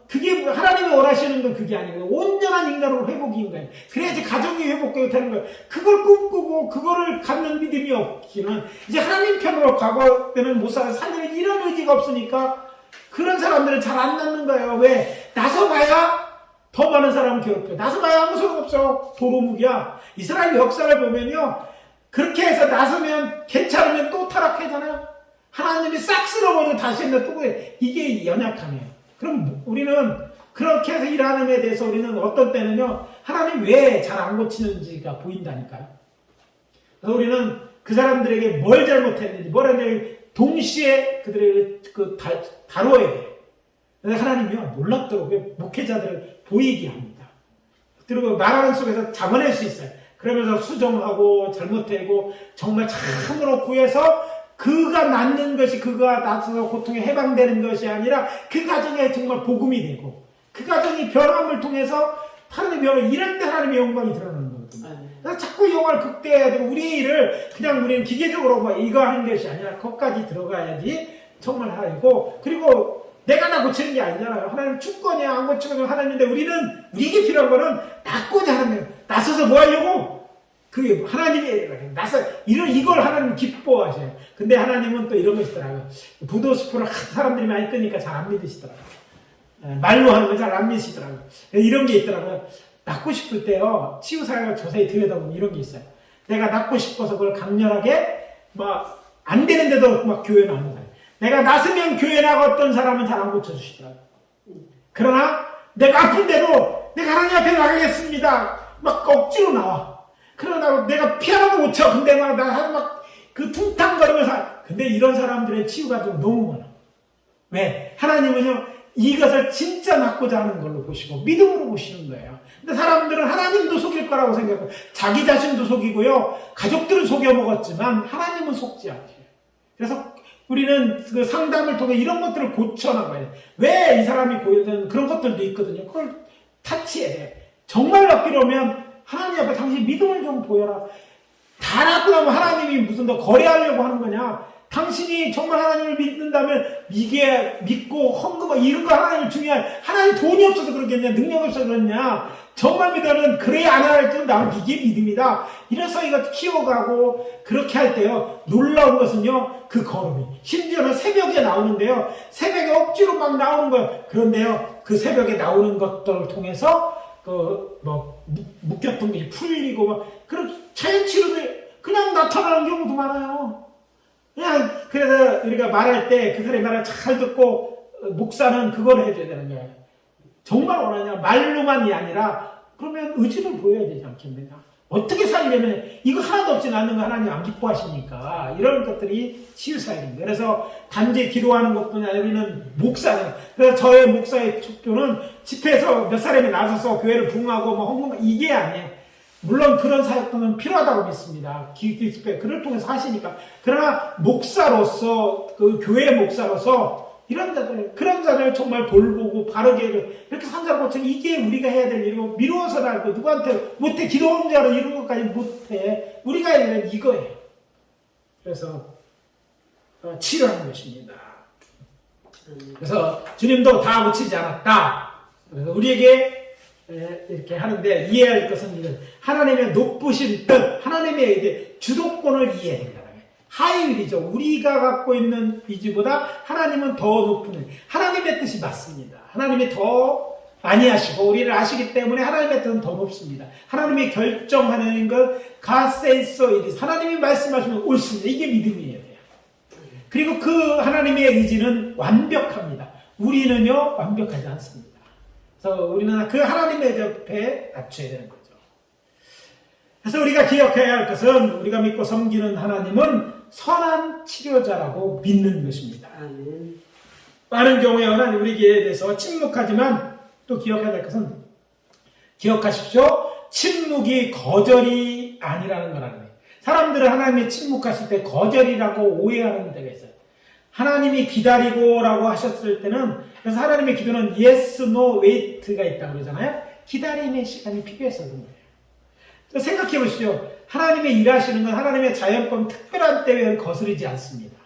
그게 하나님이 원하시는 건 그게 아니고 온전한 인간으로 회복인 거예요. 그래야지 가정이 회복되고 되는 거예요. 그걸 꿈꾸고 그거를 갖는 믿음이 없기는 이제 하나님 편으로 과거 때는 못 살리는 이런 의지가 없으니까 그런 사람들은 잘 안 낳는 거예요. 왜? 나서봐야 더 많은 사람을 괴롭혀. 나서봐야 아무 소용없어. 도루묵이야. 이스라엘 역사를 보면요. 그렇게 해서 나서면 괜찮으면 또 타락하잖아요. 하나님이 싹 쓸어버리고 다시 했는데 또 그래. 이게 연약함이에요. 그럼 우리는 그렇게 해서 일하는 데 대해서 우리는 어떤 때는요. 하나님 왜 잘 안 고치는지가 보인다니까요. 그래서 우리는 그 사람들에게 뭘 잘못했는지 뭘 했는지 동시에 그들에게 다뤄야 돼요. 하나님이요. 놀랍도록 목회자들을 보이게 합니다. 그리고 말하는 속에서 잡아낼 수 있어요. 그러면서 수정하고 잘못되고 정말 참으로 구해서 그가 낳는 것이 그가 낳아서 고통에 해방되는 것이 아니라 그 가정에 정말 복음이 되고 그 가정이 변함을 통해서 하나님의 영광, 이럴 때 하나님의 영광이 드러나는 거거든요. 그래서 자꾸 영광을 극대해야 되고 우리의 일을 그냥 우리는 기계적으로 뭐 이거 하는 것이 아니라 거기까지 들어가야지 정말 하고 그리고 내가 나 고치는 게 아니잖아요. 하나님 주권이야 안 고치면 하나님인데 우리에게 필요한 거는 낳고자 하는 거예요. 나서서 뭐 하려고? 그게 하나님이 나서 이걸 하나님 기뻐하셔요. 근데 하나님은 또 이런 거 있더라고요. 부도수프를 사람들이 많이 뜨니까 잘 안 믿으시더라고요. 말로 하는 거 잘 안 믿으시더라고요. 이런 게 있더라고요. 낳고 싶을 때요. 치유사역을 자세히 들여다보면 이런 게 있어요. 내가 낳고 싶어서 그걸 강렬하게 막 안 되는데도 막 교회 나오는 거예요. 내가 낳으면 교회 나갔던 사람은 잘 안 고쳐주시더라고요. 그러나 내가 아픈데도 내가 하나님 앞에 나가겠습니다. 막 억지로 나와. 그러나 내가 피아노도 못 쳐. 근데 그 퉁탕거리면서. 근데 이런 사람들의 치유가 좀 너무 많아. 왜? 하나님은요, 이것을 진짜 낳고자 하는 걸로 보시고, 믿음으로 보시는 거예요. 근데 사람들은 하나님도 속일 거라고 생각하고, 자기 자신도 속이고요, 가족들은 속여먹었지만, 하나님은 속지 않아요. 그래서 우리는 그 상담을 통해 이런 것들을 고쳐나가야 돼. 왜 이 사람이 고여되는 그런 것들도 있거든요. 그걸 타치해야 돼. 정말 낫기로 하면 하나님 앞에 당신 믿음을 좀 보여라. 다 낫고 나면 하나님이 무슨 더 거래하려고 하는 거냐. 당신이 정말 하나님을 믿는다면 이게 믿고 헌금하고 이런 거 하나님 중요한 하나님 돈이 없어서 그러겠냐 능력이 없어서 그러냐 정말 믿으면 그래야 안 할 줄 나는 이게 믿음이다. 이래서 이거 키워가고 그렇게 할 때요 놀라운 것은요 그 걸음이 심지어는 새벽에 나오는데요 새벽에 억지로 막 나오는 거예요. 그런데요 그 새벽에 나오는 것들을 통해서 묶였던 것이 풀리고 막 그런 자연치료들 그냥 나타나는 경우도 많아요. 그냥 그래서 우리가 말할 때 그 사람이 말을 잘 듣고 목사는 그걸 해줘야 되는 거예요. 정말 원하냐 말로만이 아니라 그러면 의지를 보여야 되지 않겠느냐. 어떻게 살려면 이거 하나도 없이 낳는 거 하나님 안 기뻐하시니까 이런 것들이 치유사역입니다. 그래서 단지 기도하는 것뿐이 아니라 우리는 목사예요. 그래서 저의 목사의 촉표는 집회에서 몇 사람이 나서서 교회를 부흥하고 뭐 헌금 이게 아니에요. 물론 그런 사역도는 필요하다고 믿습니다. 기습회 그를 통해서 하시니까. 그러나 목사로서 그 교회 목사로서 이런 자들 그런 자들 정말 돌보고 바르게 이렇게 산자로 고쳐 이게 우리가 해야 될 일이고 미루어서는 알고 누구한테 못해 기도원자로 이런 것까지 못해 우리가 해야 되는 이거예요. 그래서 치료하는 것입니다. 그래서 주님도 다 고치지 않았다. 그래서 우리에게 이렇게 하는데 이해할 것은 이런 하나님의 높으신 뜻, 하나님의 이제 주도권을 이해해야 된다. 하이윌이죠. 우리가 갖고 있는 이지보다 하나님은 더 높은 하나님의 뜻이 맞습니다. 하나님이 더 많이 하시고 우리를 아시기 때문에 하나님의 뜻은 더 높습니다. 하나님이 결정하는 것 God says so it is. 하나님이 말씀하시면 옳습니다. 이게 믿음이에요. 그리고 그 하나님의 의지는 완벽합니다. 우리는요 완벽하지 않습니다. 그래서 우리는 그 하나님의 옆에 낮춰야 되는 거죠. 그래서 우리가 기억해야 할 것은 우리가 믿고 섬기는 하나님은 선한 치료자라고 믿는 것입니다. 많은 경우에 하나님 우리에게 대해서 침묵하지만 또 기억해야 할 것은 기억하십시오. 침묵이 거절이 아니라는 거라는 거예요. 사람들은 하나님이 침묵하실 때 거절이라고 오해하는 데가 있어요. 하나님이 기다리고라고 하셨을 때는 그래서 하나님의 기도는 yes, no, wait가 있다고 그러잖아요. 기다림의 시간이 필요해서 그런 거예요. 생각해 보시죠. 하나님의 일하시는 건 하나님의 자연법 특별한 때에 거스르지 않습니다.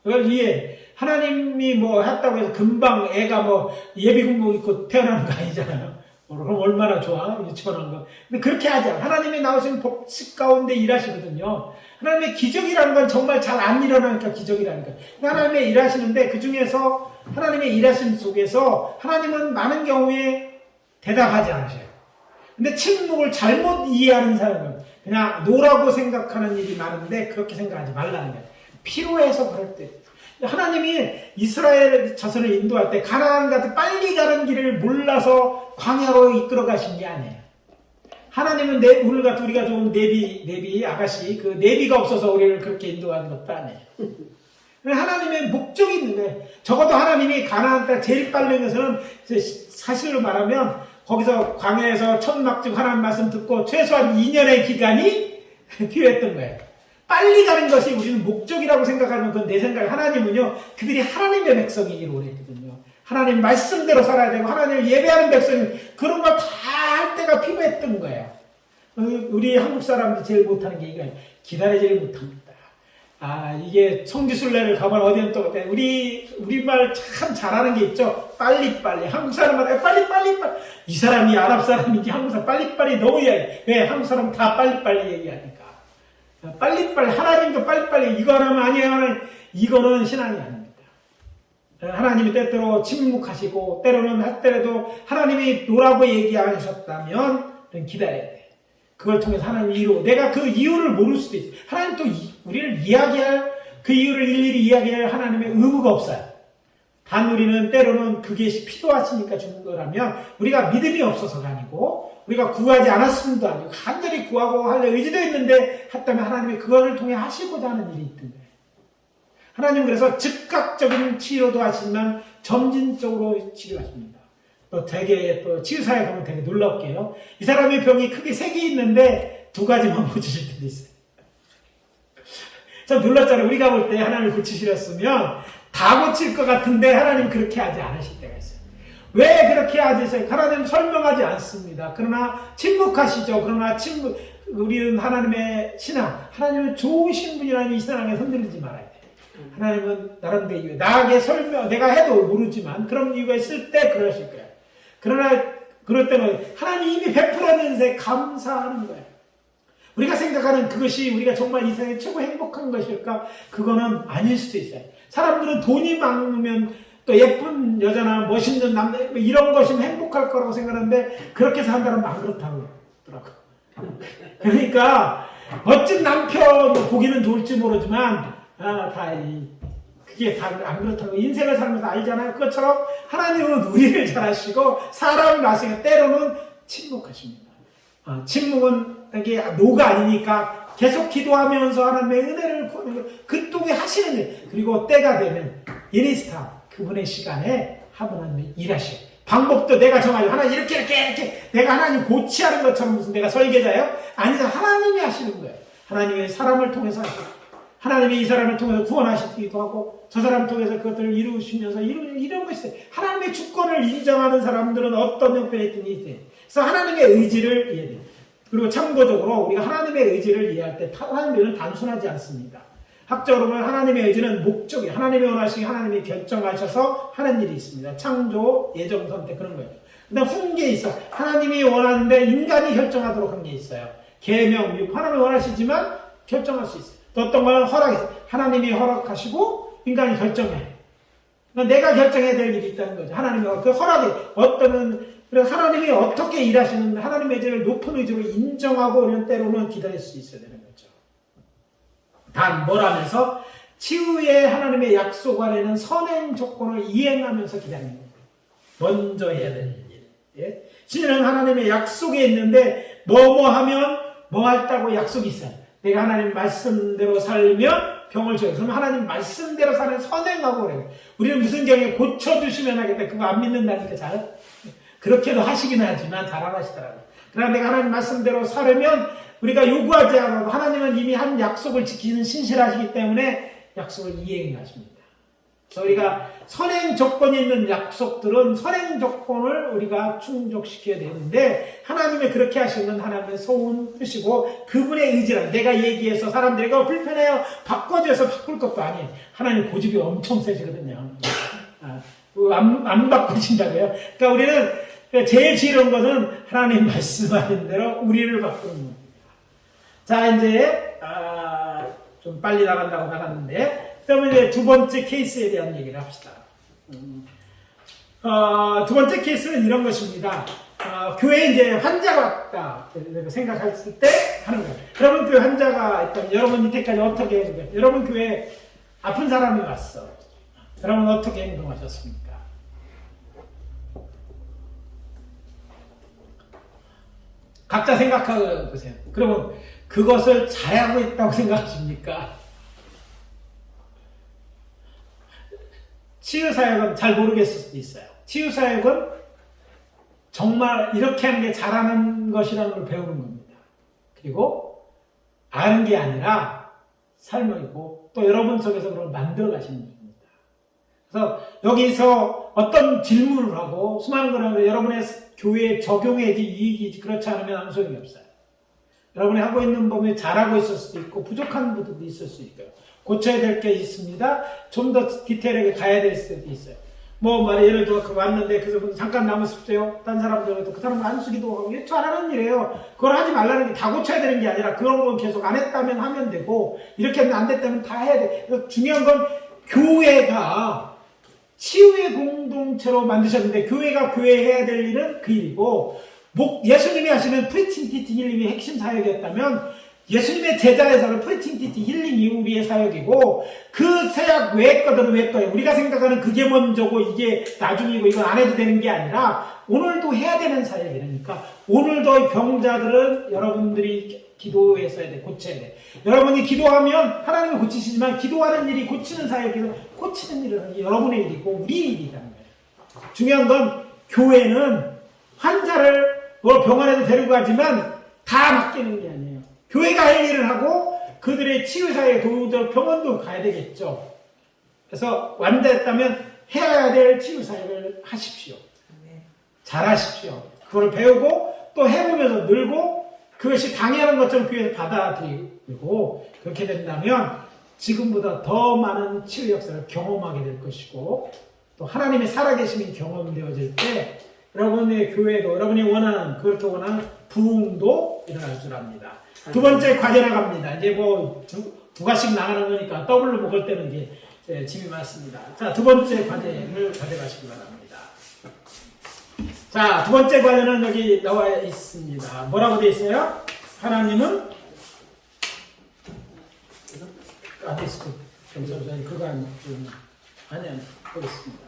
그걸 이해. 하나님이 뭐 했다고 해서 금방 애가 뭐 예비군복 입고 태어나는 거 아니잖아요. 그럼 얼마나 좋아, 유치원한 거. 근데 그렇게 하지 않아. 하나님이 나오신 복식 가운데 일하시거든요. 하나님의 기적이라는 건 정말 잘 안 일어나니까 기적이라니까. 하나님의 일하시는데 그 중에서 하나님의 일하심 속에서 하나님은 많은 경우에 대답하지 않으셔요. 근데 침묵을 잘못 이해하는 사람은 그냥 노라고 생각하는 일이 많은데 그렇게 생각하지 말라는 거예요. 필요해서 그럴 때. 하나님이 이스라엘 자손을 인도할 때 가나안 같은 빨리 가는 길을 몰라서 광야로 이끌어 가신 게 아니에요. 하나님은 오늘 같은 우리가 좋은 네비 아가씨, 그 네비가 없어서 우리를 그렇게 인도하는 것도 아니에요. 하나님의 목적이 있는 거예요. 적어도 하나님이 가나안 땅 제일 빠른 것은 사실로 말하면 거기서 광야에서 천막집 하나님 말씀 듣고 최소한 2년의 기간이 필요했던 거예요. 빨리 가는 것이 우리는 목적이라고 생각하면 그건 내 생각에 하나님은요, 그들이 하나님의 백성이기를 원했거든요. 하나님 말씀대로 살아야 되고 하나님을 예배하는 백성이 그런 걸 다 할 때가 필요했던 거예요. 우리 한국 사람들이 제일 못하는 게 이거예요. 기다리지를 못합니다. 이게 성지순례를 가면 어디는 또 우리말 참 잘하는 게 있죠. 빨리빨리. 한국 사람마다 빨리빨리. 이 사람이 아랍 사람인지 한국 사람 빨리빨리 너무 이야기해. 왜? 한국 사람 다 빨리빨리 얘기하니까. 빨리빨리. 하나님도 빨리빨리. 이거 하면 아니에요. 이거는 신앙이 아닙니다. 하나님이 때때로 침묵하시고 때로는 때려도 하나님이 노라고 얘기하셨다면 기다려야 돼. 그걸 통해서 하나님 이유, 내가 그 이유를 모를 수도 있어요. 하나님 또 우리를 이야기할, 그 이유를 일일이 이야기할 하나님의 의무가 없어요. 단 우리는 때로는 그게 필요하시니까 주는 거라면 우리가 믿음이 없어서가 아니고 우리가 구하지 않았음도 아니고 간절히 구하고 할 의지도 있는데 했다면 하나님이 그거를 통해 하시고자 하는 일이 있던 거예요. 하나님 그래서 즉각적인 치료도 하시지만 점진적으로 치료하십니다. 또 되게 또 치유사에 보면 되게 놀랍게요. 이 사람의 병이 크게 3개 있는데 2가지만 고치실 때도 있어요. 참 놀랍잖아요. 우리가 볼 때 하나님을 고치시렸으면 다 고칠 것 같은데 하나님 그렇게 하지 않으실 때가 있어요. 왜 그렇게 하세요? 하나님 설명하지 않습니다. 그러나 침묵하시죠. 그러나 우리는 하나님의 신앙, 하나님은 좋으신 분이라는 이 신앙에 흔들리지 말아야 돼요. 하나님은 나름대로 이유, 나에게 내가 해도 모르지만 그런 이유가 있을 때 그러실 거예요. 그러나 그럴 때는 하나님이 이미 베풀었는데 감사하는 거예요. 우리가 생각하는 그것이 우리가 정말 이 세상에 최고 행복한 것일까? 그거는 아닐 수도 있어요. 사람들은 돈이 많으면 또 예쁜 여자나 멋있는 남자 이런 것이 행복할 거라고 생각하는데 그렇게 사는 사람은 안 그렇다고 하더라고요. 그러니까 멋진 남편 보기는 좋을지 모르지만 그게 다 안 그렇다고 인생을 살면서 알잖아요. 그것처럼 하나님은 우리를 잘 아시고 사람을 아시고 때로는 침묵하십니다. 침묵은 이게 노가 아니니까 계속 기도하면서 하나님의 은혜를 구하는 거 그동에 하시는 일. 그리고 때가 되면 이리스타 그분의 시간에 하나님이 일하셔요. 방법도 내가 정하죠. 하나님 이렇게 내가 하나님 고치하는 것처럼 무슨 내가 설계자예요? 아니죠. 하나님이 하시는 거예요. 하나님의 사람을 통해서 하시고 하나님이 이 사람을 통해서 구원하시기도 하고 저 사람을 통해서 그것들을 이루시면서 이런 것이 있어요. 하나님의 주권을 인정하는 사람들은 어떤 형편에 있든지 있어요. 그래서 하나님의 의지를 이해해요. 그리고 참고적으로 우리가 하나님의 의지를 이해할 때 하나님의 의지는 단순하지 않습니다. 학적으로 보면 하나님의 의지는 목적이 하나님이 원하시기 하나님이 결정하셔서 하는 일이 있습니다. 창조, 예정, 선택 그런 거예요. 그다음 훈계 있어. 하나님이 원하는데 인간이 결정하도록 한 게 있어요. 계명, 율법 하나님이 원하시지만 결정할 수 있어요. 또 어떤 거는 허락이 있어요. 하나님이 허락하시고 인간이 결정해. 그러니까 내가 결정해야 될 일이 있다는 거죠. 하나님이 그 허락이 그래서 하나님이 어떻게 일하시는 하나님의 의지를 높은 의지로 인정하고 우리는 때로는 기다릴 수 있어야 되는 거죠. 단 뭐라면서 치유의 하나님의 약속 안에는 선행 조건을 이행하면서 기다리는 거예요. 먼저 해야 되는 일. 예? 신은 하나님의 약속에 있는데 뭐뭐 하면 뭐 할다고 약속이 있어요. 내가 하나님 말씀대로 살면 병을 줘요. 그러면 하나님 말씀대로 사는 선행하고 그래요. 우리는 무슨 경우에 고쳐주시면 하겠다. 그거 안 믿는다니까 잘. 그렇게도 하시긴 하지만 잘 안 하시더라고요. 그러나 내가 하나님 말씀대로 살면 우리가 요구하지 않아도 하나님은 이미 한 약속을 지키는 신실하시기 때문에 약속을 이행하십니다. 그래서 우리가 선행 조건이 있는 약속들은 선행 조건을 우리가 충족시켜야 되는데 하나님이 그렇게 하시는 하나님의 소원 뜻이고 그분의 의지라 내가 얘기해서 사람들이 이거 불편해요 바꿔줘서 바꿀 것도 아니에요. 하나님 고집이 엄청 세시거든요. 안 바꾸신다고요. 그러니까 우리는 제일 지혜로운 것은 하나님 말씀하는 대로 우리를 바꾸는 겁니다. 자 이제 좀 빨리 나간다고 그러면 이제 두 번째 케이스에 대한 얘기를 합시다. 두 번째 케이스는 이런 것입니다. 교회에 이제 환자가 왔다 생각했을 때 하는 거예요. 여러분 교회 환자가 있다면 여러분 이때까지 어떻게 했어요? 여러분 교회에 아픈 사람이 왔어. 여러분 어떻게 행동하셨습니까? 각자 생각해 보세요. 그러면 그것을 잘하고 있다고 생각하십니까? 치유사역은 잘 모르겠을 수도 있어요. 치유사역은 정말 이렇게 하는 게 잘하는 것이라는 걸 배우는 겁니다. 그리고 아는 게 아니라 삶이고 또 여러분 속에서 그걸 만들어 가시는 겁니다. 그래서 여기서 어떤 질문을 하고 수많은 걸 여러분의 교회에 적용해야지 이익이지 그렇지 않으면 아무 소용이 없어요. 여러분이 하고 있는 법에 잘하고 있을 수도 있고 부족한 부분도 있을 수 있고요. 고쳐야 될 게 있습니다. 좀 더 디테일하게 가야 될 수도 있어요. 예를 들어 왔는데 그 사람 잠깐 남았을때요. 딴 사람들도 그 사람 안수기도 하고 이게 잘하는 일이에요. 그걸 하지 말라는 게 다 고쳐야 되는 게 아니라 그런 건 계속 안 했다면 하면 되고 이렇게 안 됐다면 다 해야 돼. 그래서 중요한 건 교회가 치유의 공동체로 만드셨는데 교회가 교회 해야 될 일은 그 일이고 예수님이 하시는 프리칭, 티칭, 힐링이 핵심 사역이었다면 예수님의 제자에서는 프리칭, 티칭, 힐링이 우리의 사역이고 그 사역 외의 것들은 외의 거예요. 우리가 생각하는 그게 먼저고 이게 나중이고 이건 안 해도 되는 게 아니라 오늘도 해야 되는 사역이니까 오늘도 병자들은 여러분들이 기도해서 해야 돼. 고쳐야 돼. 여러분이 기도하면 하나님이 고치시지만 기도하는 일이 고치는 사역이고 고치는 일은 여러분의 일이고 우리 일이라는 거예요. 중요한 건 교회는 환자를 병원에도 데리고 가지만 다 맡기는 게 아니에요. 교회가 할 일을 하고 그들의 치유사에 도우도록 병원도 가야 되겠죠. 그래서 완전했다면 해야 될 치유사역을 하십시오. 잘하십시오. 그걸 배우고 또 해보면서 늘고 그것이 당연한 것처럼 교회에서 받아들이고 그렇게 된다면 지금보다 더 많은 치유 역사를 경험하게 될 것이고 또 하나님의 살아계심이 경험되어질 때 여러분의 교회도 여러분이 원하는 그렇게 원하는 부흥도 일어날 줄 압니다. 두 번째 과제 나갑니다. 이제 두 가지씩 나가는 거니까 더블로 먹을 때는 이제 짐이 많습니다. 자, 두 번째 과제를 가져가시기 바랍니다. 자, 두 번째 과제는 여기 나와 있습니다. 뭐라고 되어 있어요? 하나님은 아디스크 그거 아니 거기 있습니다.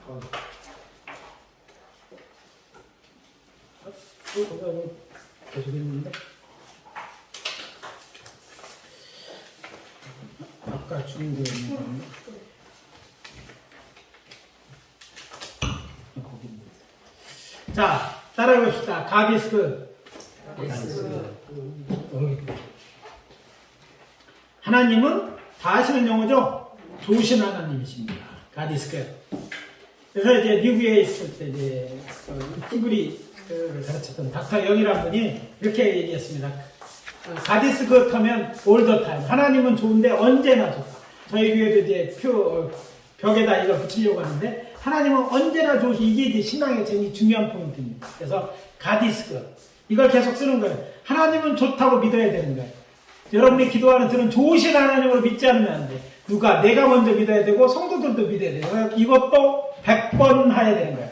그거 계속 있는데 아까 주는 거 있는 거 거기입니다. 자, 따라해 봅시다. 가디스크. 하나님은 다 아시는 용어죠? 좋으신 하나님이십니다. 가디스크. 그래서 이제 미국에 있을 때 이제 히브리 가르쳤던 닥터 영이라는 분이 이렇게 얘기했습니다. 가디스크 하면 all the time. 하나님은 좋은데 언제나 좋다. 저희 교회도 이제 벽에다 이걸 붙이려고 하는데 하나님은 언제나 좋으시. 이게 이제 신앙의 제일 중요한 포인트입니다. 그래서 가디스크 이걸 계속 쓰는 거예요. 하나님은 좋다고 믿어야 되는 거예요. 여러분이 기도하는 들은 좋으신 하나님으로 믿지 않으면 안 돼. 누가 내가 먼저 믿어야 되고 성도들도 믿어야 돼요. 이것도 100번 해야 되는 거예요.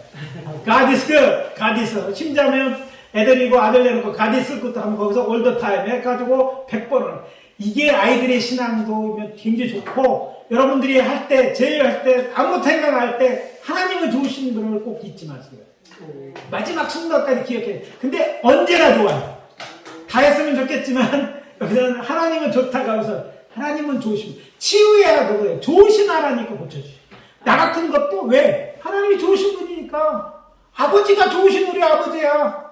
가디스 심자면 애들이고 아들 내놓고 가디스 것도 하면 거기서 all the time 해가지고 100번을 이게 아이들의 신앙도 굉장히 좋고 여러분들이 할 때 제일 할 때 아무 생각할 때 하나님은 좋으신 분을 꼭 잊지 마세요. 마지막 순간까지 기억해요. 근데 언제나 좋아요. 다 했으면 좋겠지만 여기서는 하나님은 좋다고 하면서 하나님은 좋으신 분. 치유해야 그래요. 좋으신 하나님께 고쳐주시오. 나 같은 것도 왜? 하나님이 좋으신 분이니까. 아버지가 좋으신 우리 아버지야.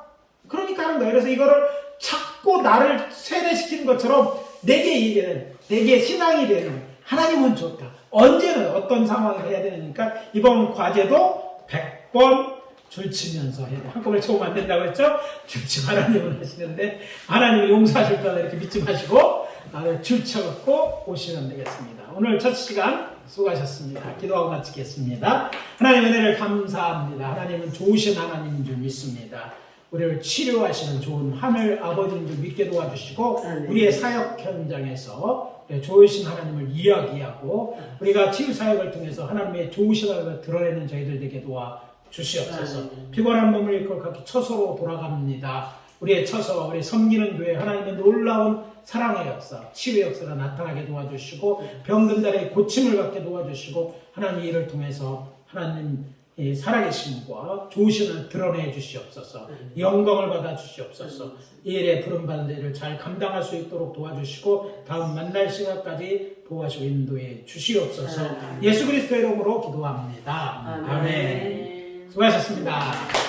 그러니까 하는 거예요. 그래서 이거를 자꾸 나를 세뇌시키는 것처럼 내게 신앙이 되는 거예요. 하나님은 좋다. 언제는 어떤 상황을 해야 되니까 이번 과제도 100번 줄치면서 해야 돼. 한꺼번에 처음 안 된다고 했죠? 줄치 하나님은 하시는데 하나님이 용서하실 거다 이렇게 믿지 마시고 줄쳐갖고 오시면 되겠습니다. 오늘 첫 시간 수고하셨습니다. 기도하고 마치겠습니다. 하나님의 은혜를 감사합니다. 하나님은 좋으신 하나님인 줄 믿습니다. 우리를 치료하시는 좋은 하늘 아버지인 줄 믿게 도와주시고 우리의 사역 현장에서 좋으신 하나님을 이야기하고 우리가 치유 사역을 통해서 하나님의 좋으신 하나님을 드러내는 저희들 되게 도와주시옵소서. 피곤한 몸을 일컬 각기 처소로 돌아갑니다. 우리의 처소와 우리 섬기는 교회 하나님의 놀라운 사랑의 역사, 치유의 역사가 나타나게 도와주시고 병든 자의 고침을 받게 도와주시고 하나님 이를 통해서 하나님 살아계심과 좋으심을 드러내 주시옵소서. 영광을 받아 주시옵소서. 이 일에 부름받은 자를 잘 감당할 수 있도록 도와주시고 다음 만날 시간까지 보호하시고 인도해 주시옵소서. 예수 그리스도의 이름으로 기도합니다. 아멘. 수고하셨습니다.